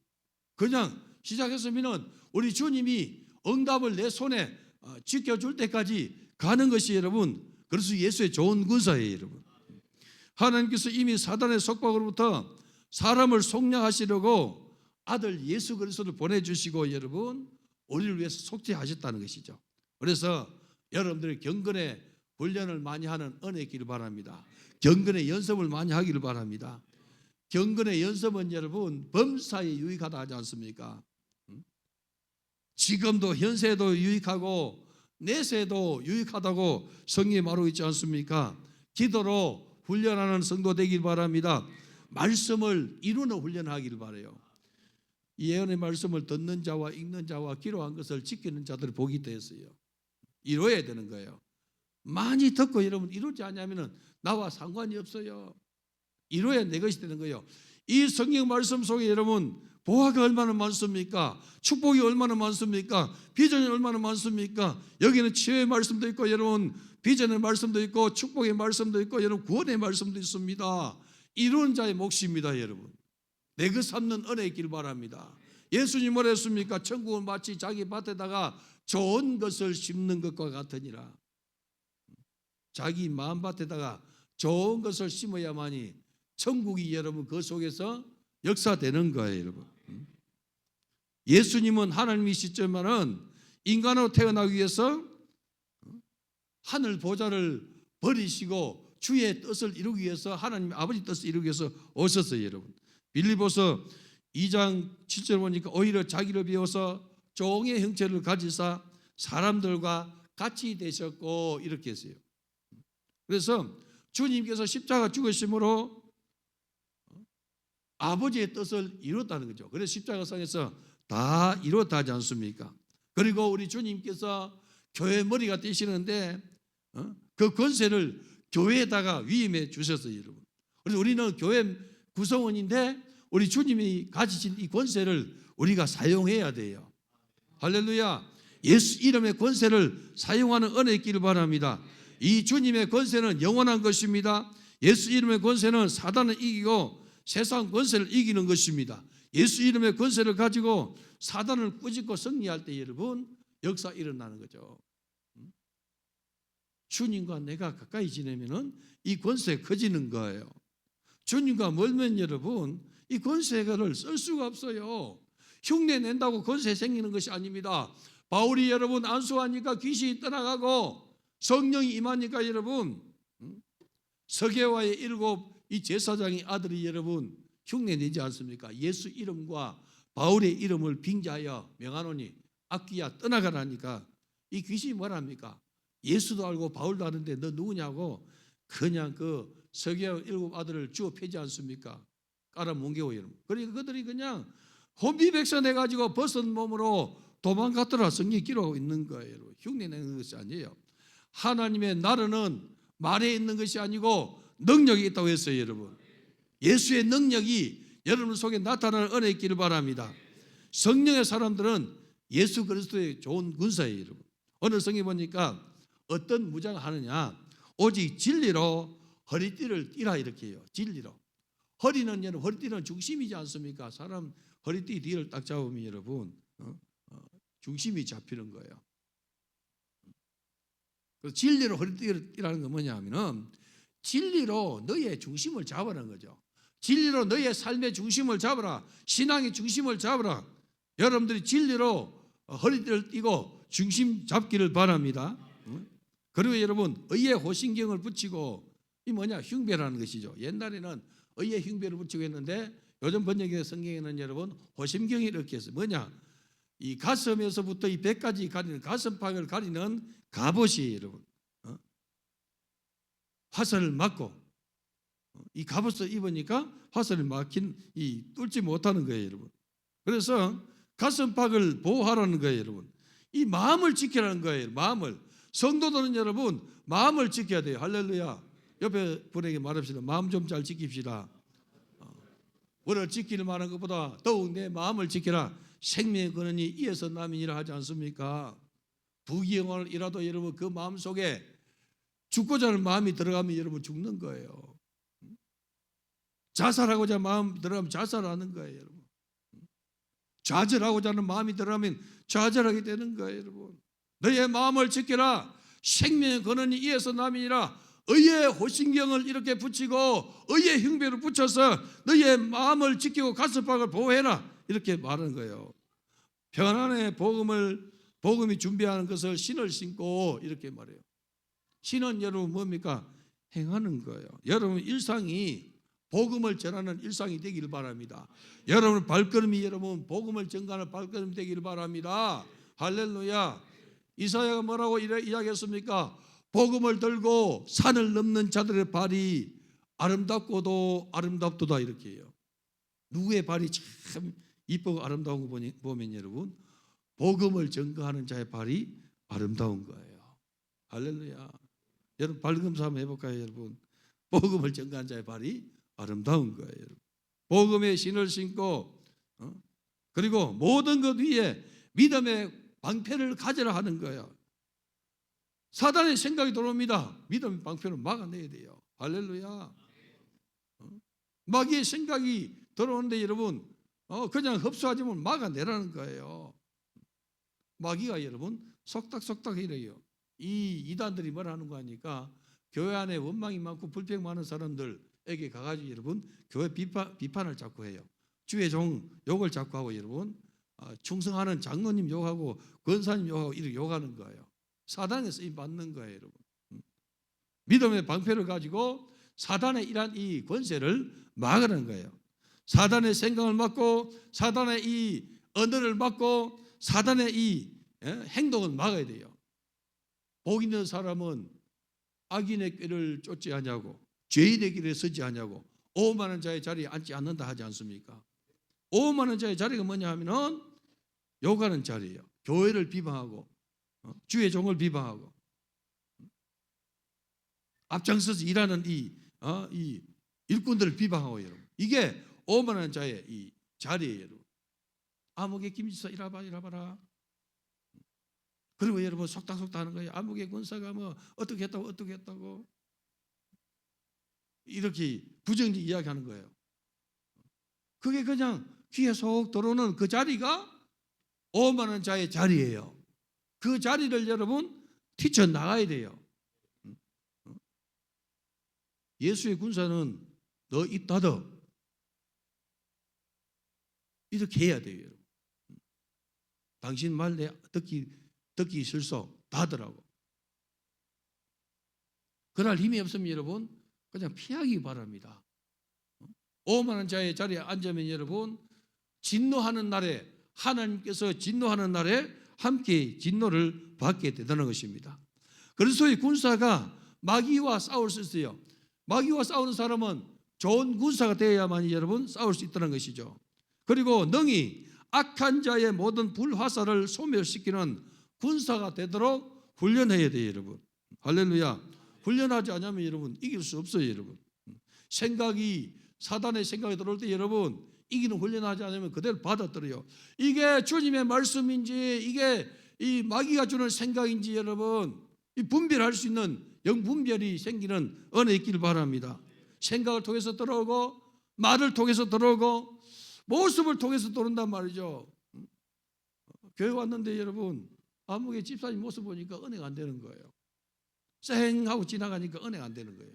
그냥 시작했으면 우리 주님이 응답을 내 손에 지켜줄 때까지 가는 것이 여러분 그래서 예수의 좋은 군사예요. 여러분 하나님께서 이미 사단의 속박으로부터 사람을 속량하시려고 아들 예수 그리스도를 보내주시고 여러분 우리를 위해서 속죄하셨다는 것이죠. 그래서 여러분들이 경건의 훈련을 많이 하는 은혜 있기를 바랍니다. 경건의 연습을 많이 하기를 바랍니다. 경건의 연습은 여러분 범사에 유익하다 하지 않습니까? 지금도 현세도 유익하고 내세도 유익하다고 성경에 말하고 있지 않습니까? 기도로 훈련하는 성도 되길 바랍니다. 말씀을 이루는 훈련하기를 바라요. 예언의 말씀을 듣는 자와 읽는 자와 기록한 것을 지키는 자들을 복이 되었어요. 이루어야 되는 거예요. 많이 듣고 여러분 이루지 않으면 나와 상관이 없어요. 이루어야 내 것이 되는 거예요. 이 성경 말씀 속에 여러분 보화가 얼마나 많습니까? 축복이 얼마나 많습니까? 비전이 얼마나 많습니까? 여기는 치유의 말씀도 있고 여러분 비전의 말씀도 있고 축복의 말씀도 있고 여러분 구원의 말씀도 있습니다. 이루는 자의 몫입니다. 여러분 내 것 삼는 은혜 있기를 바랍니다. 예수님 뭐라 했습니까? 천국은 마치 자기 밭에다가 좋은 것을 심는 것과 같으니라. 자기 마음밭에다가 좋은 것을 심어야만이 천국이 여러분 그 속에서 역사되는 거예요, 여러분. 예수님은 하나님이시지만은 인간으로 태어나기 위해서 하늘 보좌를 버리시고 주의 뜻을 이루기 위해서 하나님 아버지 뜻을 이루기 위해서 오셨어요, 여러분. 빌립보서 2장 7절 보니까 오히려 자기를 비워서 종의 형체를 가지사 사람들과 같이 되셨고 이렇게 했어요. 그래서 주님께서 십자가 죽으심으로 아버지의 뜻을 이뤘다는 거죠. 그래서 십자가상에서 다 이뤘다 하지 않습니까? 그리고 우리 주님께서 교회 머리가 되시는데 그 권세를 교회에다가 위임해 주셨어요, 여러분. 그래서 우리는 교회 구성원인데 우리 주님이 가지신 이 권세를 우리가 사용해야 돼요. 할렐루야. 예수 이름의 권세를 사용하는 은혜 있기를 바랍니다. 이 주님의 권세는 영원한 것입니다. 예수 이름의 권세는 사단을 이기고 세상 권세를 이기는 것입니다. 예수 이름의 권세를 가지고 사단을 꾸짖고 승리할 때 여러분 역사 일어나는 거죠. 주님과 내가 가까이 지내면은 이 권세가 커지는 거예요. 주님과 멀면 여러분 이 권세를 쓸 수가 없어요. 흉내 낸다고 권세 생기는 것이 아닙니다. 바울이 여러분 안수하니까 귀신이 떠나가고 성령이 임하니까 여러분 서게와의 7 이 제사장의 아들이 여러분 흉내 내지 않습니까? 예수 이름과 바울의 이름을 빙자하여 명하노니 악귀야 떠나가라니까 이 귀신이 뭐랍니까? 예수도 알고 바울도 아는데 너 누구냐고 그냥 그 서게와 7 아들을 주어 패지 않습니까? 깔아뭉개고 여러분. 그러니까 그들이 그냥 혼비백산 해가지고 벗은 몸으로 도망갔더라 성경이 기록하고 있는 거예요. 여러분. 흉내 내는 것이 아니에요. 하나님의 나라는 말에 있는 것이 아니고 능력이 있다고 했어요, 여러분. 예수의 능력이 여러분 속에 나타나는 은혜 있기를 바랍니다. 성령의 사람들은 예수 그리스도의 좋은 군사예요, 여러분. 오늘 성경 보니까 어떤 무장을 하느냐? 오직 진리로 허리띠를 띠라 이렇게 해요. 진리로. 허리는 여러분 허리띠는 중심이지 않습니까? 사람 허리띠 뒤를 딱 잡으면 여러분 중심이 잡히는 거예요. 그래서 진리로 허리띠를 띠라는 건 뭐냐 하면은 진리로 너의 중심을 잡으라는 거죠. 진리로 너의 삶의 중심을 잡으라. 신앙의 중심을 잡으라. 여러분들이 진리로 허리띠를 띠고 중심 잡기를 바랍니다. 그리고 여러분 의의 호신경을 붙이고 이 뭐냐 흉배라는 것이죠. 옛날에는 의의 흉배를 붙이고 했는데 요즘 번역의 성경에는 여러분 호심경이 이렇게 했어요. 뭐냐 이 가슴에서부터 이 배까지 가리는 가슴팍을 가리는 갑옷이 여러분 화살을 맞고 이 갑옷을 입으니까 화살을 막힌 이 뚫지 못하는 거예요, 여러분. 그래서 가슴팍을 보호하라는 거예요, 여러분. 이 마음을 지키라는 거예요. 마음을. 성도들은 여러분 마음을 지켜야 돼요. 할렐루야. 옆에 분에게 말합시다. 마음 좀 잘 지킵시다. 우리를 지킬 만한 것보다 더욱 내 마음을 지켜라. 생명의 근원이 이에서 남이니라 하지 않습니까? 부귀영화를 이라도 여러분 그 마음 속에 죽고자 하는 마음이 들어가면 여러분 죽는 거예요. 자살하고자 마음 들어가면 자살하는 거예요, 여러분. 좌절하고자 하는 마음이 들어가면 좌절하게 되는 거예요, 여러분. 너의 마음을 지켜라. 생명의 근원이 이에서 남이니라. 의의 호신경을 이렇게 붙이고 의의 흉배를 붙여서 너의 마음을 지키고 가슴팍을 보호해라. 이렇게 말하는 거예요. 평안의 복음이 준비하는 것을 신을 신고 이렇게 말해요. 신은 여러분 뭡니까? 행하는 거예요. 여러분 일상이 복음을 전하는 일상이 되기를 바랍니다. 여러분 발걸음이 여러분 복음을 전가하는 발걸음이 되기를 바랍니다. 할렐루야. 이사야가 뭐라고 이야기했습니까? 복음을 들고 산을 넘는 자들의 발이 아름답고도 아름답도다 이렇게 해요. 누구의 발이 참 이쁘고 아름다운 거 보면 여러분 복음을 전가하는 자의 발이 아름다운 거예요. 할렐루야. 여러분 발금사 한번 해볼까요, 여러분? 복음을 전가하는 자의 발이 아름다운 거예요. 여러분. 복음의 신을 신고 그리고 모든 것 위에 믿음의 방패를 가져라 하는 거예요. 사단의 생각이 들어옵니다. 믿음의 방패를 막아내야 돼요. 할렐루야. 마귀의 생각이 들어오는데 여러분 그냥 흡수하지 말고 막아내라는 거예요. 마귀가 여러분 속닥속닥 이래요. 이 이단들이 뭐라 하는 거 하니까 교회 안에 원망이 많고 불평 많은 사람들에게 가가지고 여러분 교회 비판을 자꾸 해요. 주의 종 욕을 자꾸 하고 여러분 충성하는 장로님 욕하고 권사님 욕하고 이렇게 욕하는 거예요. 사단에 쓰임 받는 거예요, 여러분. 믿음의 방패를 가지고 사단의 이러한 이 권세를 막으라는 거예요. 사단의 생각을 막고 사단의 이 언어를 막고 사단의 이 행동을 막아야 돼요. 복 있는 사람은 악인의 꾀를 쫓지 않냐고, 죄인의 길에 서지 않냐고, 오만한 자의 자리에 앉지 않는다 하지 않습니까? 오만한 자의 자리가 뭐냐 하면은 욕하는 자리예요. 교회를 비방하고 주의 종을 비방하고 앞장서서 일하는 이 일꾼들을 비방하고 여러분, 이게 오만한 자의 이 자리예요, 여러분. 아무개 김지사 일하봐라. 그리고 여러분 속닥속닥 하는 거예요. 아무개 권사가 뭐 어떻게 했다고 이렇게 부정적인 이야기하는 거예요. 그게 그냥 귀에 속 들어오는 그 자리가 오만한 자의 자리예요. 그 자리를 여러분 뛰쳐나가야 돼요. 예수의 군사는 너 입 닫아 이렇게 해야 돼요, 여러분. 당신 말 내 듣기 싫소 닫으라고. 그날 힘이 없으면 여러분 그냥 피하기 바랍니다. 오만한 자의 자리에 앉으면 여러분 진노하는 날에, 하나님께서 진노하는 날에 함께 진노를 받게 되는 것입니다. 그리스도의 군사가 마귀와 싸울 수 있어요. 마귀와 싸우는 사람은 좋은 군사가 되어야만 여러분 싸울 수 있다는 것이죠. 그리고 능히 악한 자의 모든 불화살을 소멸시키는 군사가 되도록 훈련해야 돼요, 여러분. 할렐루야. 훈련하지 않으면 여러분 이길 수 없어요, 여러분. 사단의 생각이 들어올 때 여러분 이기는 훈련하지 않으면 그대로 받아들여요. 이게 주님의 말씀인지 이게 이 마귀가 주는 생각인지 여러분 이 분별할 수 있는 영분별이 생기는 은혜 있기를 바랍니다. 생각을 통해서 들어오고 말을 통해서 들어오고 모습을 통해서 들어온단 말이죠. 교회 왔는데 여러분 아무개 집사님 모습 보니까 은혜가 안 되는 거예요. 쌩하고 지나가니까 은혜가 안 되는 거예요.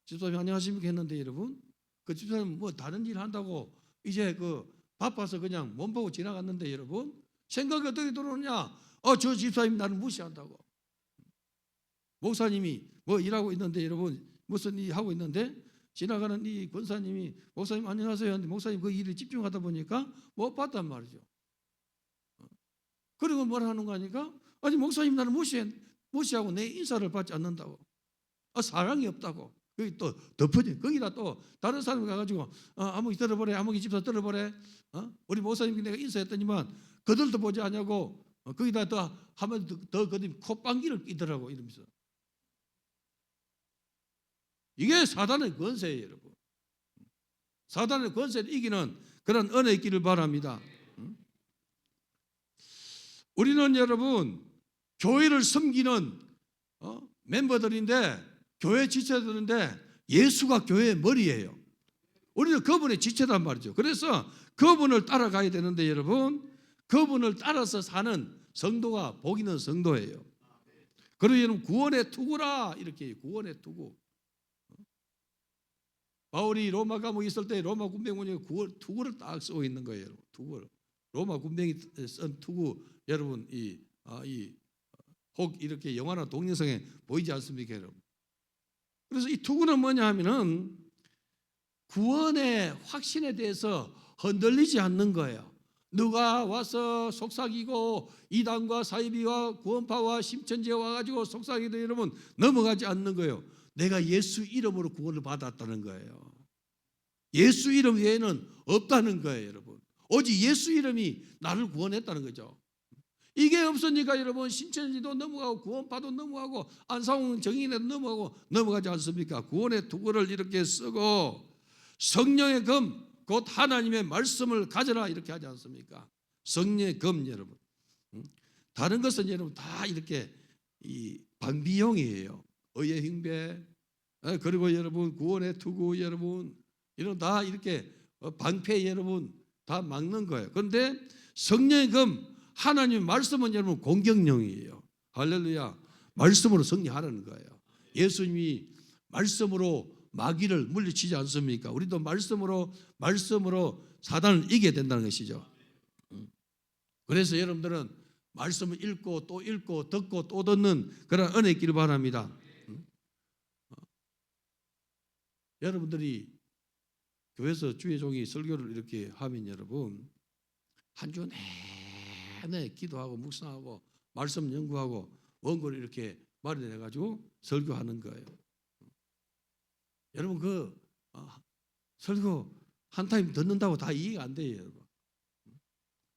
집사님 안녕하십니까 했는데 여러분 그 집사님 뭐 다른 일 한다고 이제 그 바빠서 그냥 몸 보고 지나갔는데 여러분 생각이 어떻게 들어오냐? 저 집사님 나를 무시한다고. 목사님이 뭐 일하고 있는데 여러분 무슨 일 하고 있는데 지나가는 이 권사님이 목사님 안녕하세요 하는데 목사님 그 일에 집중하다 보니까 못 봤단 말이죠. 그리고 뭐라 하는 거 아니까 아니 목사님 나를 무시하고 내 인사를 받지 않는다고. 사랑이 없다고. 거기 또 덮어져. 거기다 또 다른 사람이 가가지고 아무기 들어보래, 아무기 집사 들어보래. 우리 목사님 내가 인사했더니만 그들도 보지 않냐고. 거기다 또 한번 더 거듭 콧방귀를 끼더라고 이러면서. 이게 사단의 권세예요, 여러분. 사단의 권세를 이기는 그런 은혜 있기를 바랍니다. 우리는 여러분 교회를 섬기는 멤버들인데 교회 지체들인데 예수가 교회의 머리예요. 우리는 그분의 지체단 말이죠. 그래서 그분을 따라가야 되는데 여러분 그분을 따라서 사는 성도가 복 있는 성도예요. 그리고 여러분 구원의 투구라 이렇게 구원의 투구. 바울이 로마 감옥에 있을 때 로마 군병원이 투구를 딱 쓰고 있는 거예요. 투구를. 로마 군병이 쓴 투구 여러분 혹 이렇게 영화나 동영상에 보이지 않습니까, 여러분? 그래서 이 투구는 뭐냐 하면은 구원의 확신에 대해서 흔들리지 않는 거예요. 누가 와서 속삭이고 이단과 사이비와 구원파와 심천지에 와가지고 속삭이도 여러분 넘어가지 않는 거예요. 내가 예수 이름으로 구원을 받았다는 거예요. 예수 이름 외에는 없다는 거예요, 여러분. 오직 예수 이름이 나를 구원했다는 거죠. 이게 없으니까 여러분 신천지도 넘어가고 구원파도 넘어가고 안상홍 정인에도 넘어가지 않습니까? 구원의 투구를 이렇게 쓰고 성령의 검 곧 하나님의 말씀을 가져라 이렇게 하지 않습니까? 성령의 검 여러분. 다른 것은 여러분 다 이렇게 이 방비용이에요. 의의 형배 그리고 여러분 구원의 투구 여러분 이런 다 이렇게 방패 여러분 다 막는 거예요. 그런데 성령의 검 하나님 말씀은 여러분 공격용이에요. 할렐루야. 말씀으로 승리하라는 거예요. 예수님이 말씀으로 마귀를 물리치지 않습니까? 우리도 말씀으로 사단을 이겨야 된다는 것이죠. 그래서 여러분들은 말씀을 읽고 또 읽고 듣고 또 듣는 그런 은혜 있기를 바랍니다. 여러분들이 교회에서 주의 종이 설교를 이렇게 하면 여러분 한 주 내내 기도하고 묵상하고 말씀 연구하고 원고를 이렇게 마련해가지고 설교하는 거예요. 여러분 설교 한 타임 듣는다고 다 이해가 안 돼요, 여러분.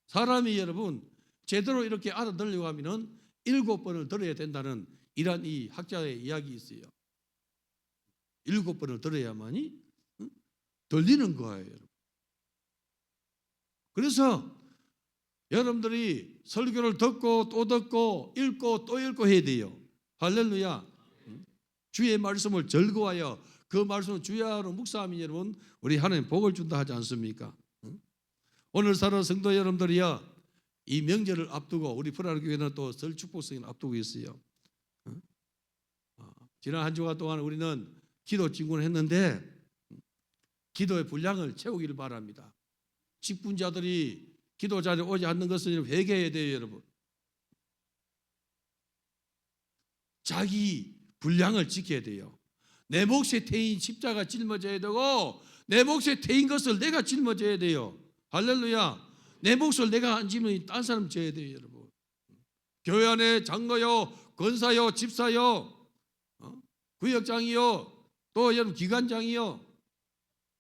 사람이 여러분 제대로 이렇게 알아들으려고 하면은 7번을 들어야 된다는 이러한 이 학자의 이야기 있어요. 7번을 들어야만이 들리는 거예요, 여러분. 그래서 여러분들이 설교를 듣고 또 듣고 읽고 또 읽고 해야 돼요. 할렐루야. 주의 말씀을 즐거워하여 그 말씀을 주야로 묵상하면 여러분 우리 하나님 복을 준다 하지 않습니까? 오늘 사는 성도 여러분들이야 이 명절을 앞두고 우리 프라르 교회는 또 설 축복성을 앞두고 있어요. 지난 한 주간 동안 우리는 기도 진군을 했는데 기도의 분량을 채우기를 바랍니다. 직분자들이 기도 자리에 오지 않는 것은 회개해야 돼요, 여러분. 자기 분량을 지켜야 돼요. 내 몫에 태인 십자가 짊어져야 되고 내 몫에 태인 것을 내가 짊어져야 돼요. 할렐루야. 내 몫을 내가 안 짊으면 딴 사람 져야 돼요, 여러분. 교회 안에 장로요, 권사요, 집사요, 구역장이요, 또 여러분 기관장이요.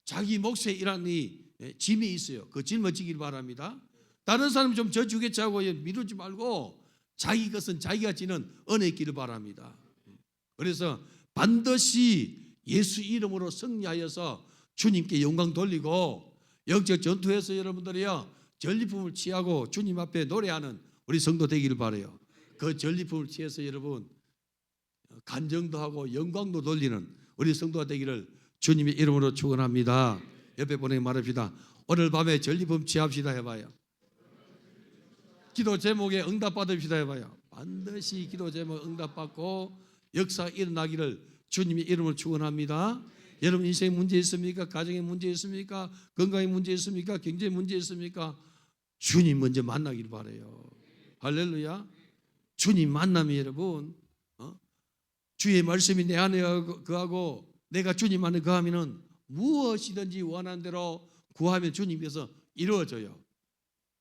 자기 몫에 이런 이 짐이 있어요. 그 짊어지길 바랍니다. 다른 사람 좀 져주겠지 하고 미루지 말고 자기 것은 자기가 지는 은혜 있기를 바랍니다. 그래서 반드시 예수 이름으로 승리하여서 주님께 영광 돌리고 영적 전투에서 여러분들이요 전리품을 취하고 주님 앞에 노래하는 우리 성도 되기를 바라요. 그 전리품을 취해서 여러분 간정도 하고 영광도 돌리는 우리 성도가 되기를 주님의 이름으로 축원합니다. 옆에 보내고 말합시다. 오늘 밤에 전리품 취합시다 해봐요. 기도 제목에 응답 받읍시다 해봐요. 반드시 기도 제목 응답받고 역사 일어나기를 주님의 이름을 축원합니다. 여러분 인생에 문제 있습니까? 가정에 문제 있습니까? 건강에 문제 있습니까? 경제에 문제 있습니까? 주님 먼저 만나기를 바라요. 할렐루야. 주님 만나면 여러분 주의 말씀이 내 안에 거하고 내가 주님 안에 거하면은 무엇이든지 원하는 대로 구하면 주님께서 이루어져요.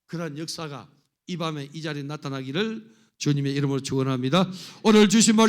그러한 역사가 이 밤에 이 자리에 나타나기를 주님의 이름으로 축원합니다. 오늘 주신 말씀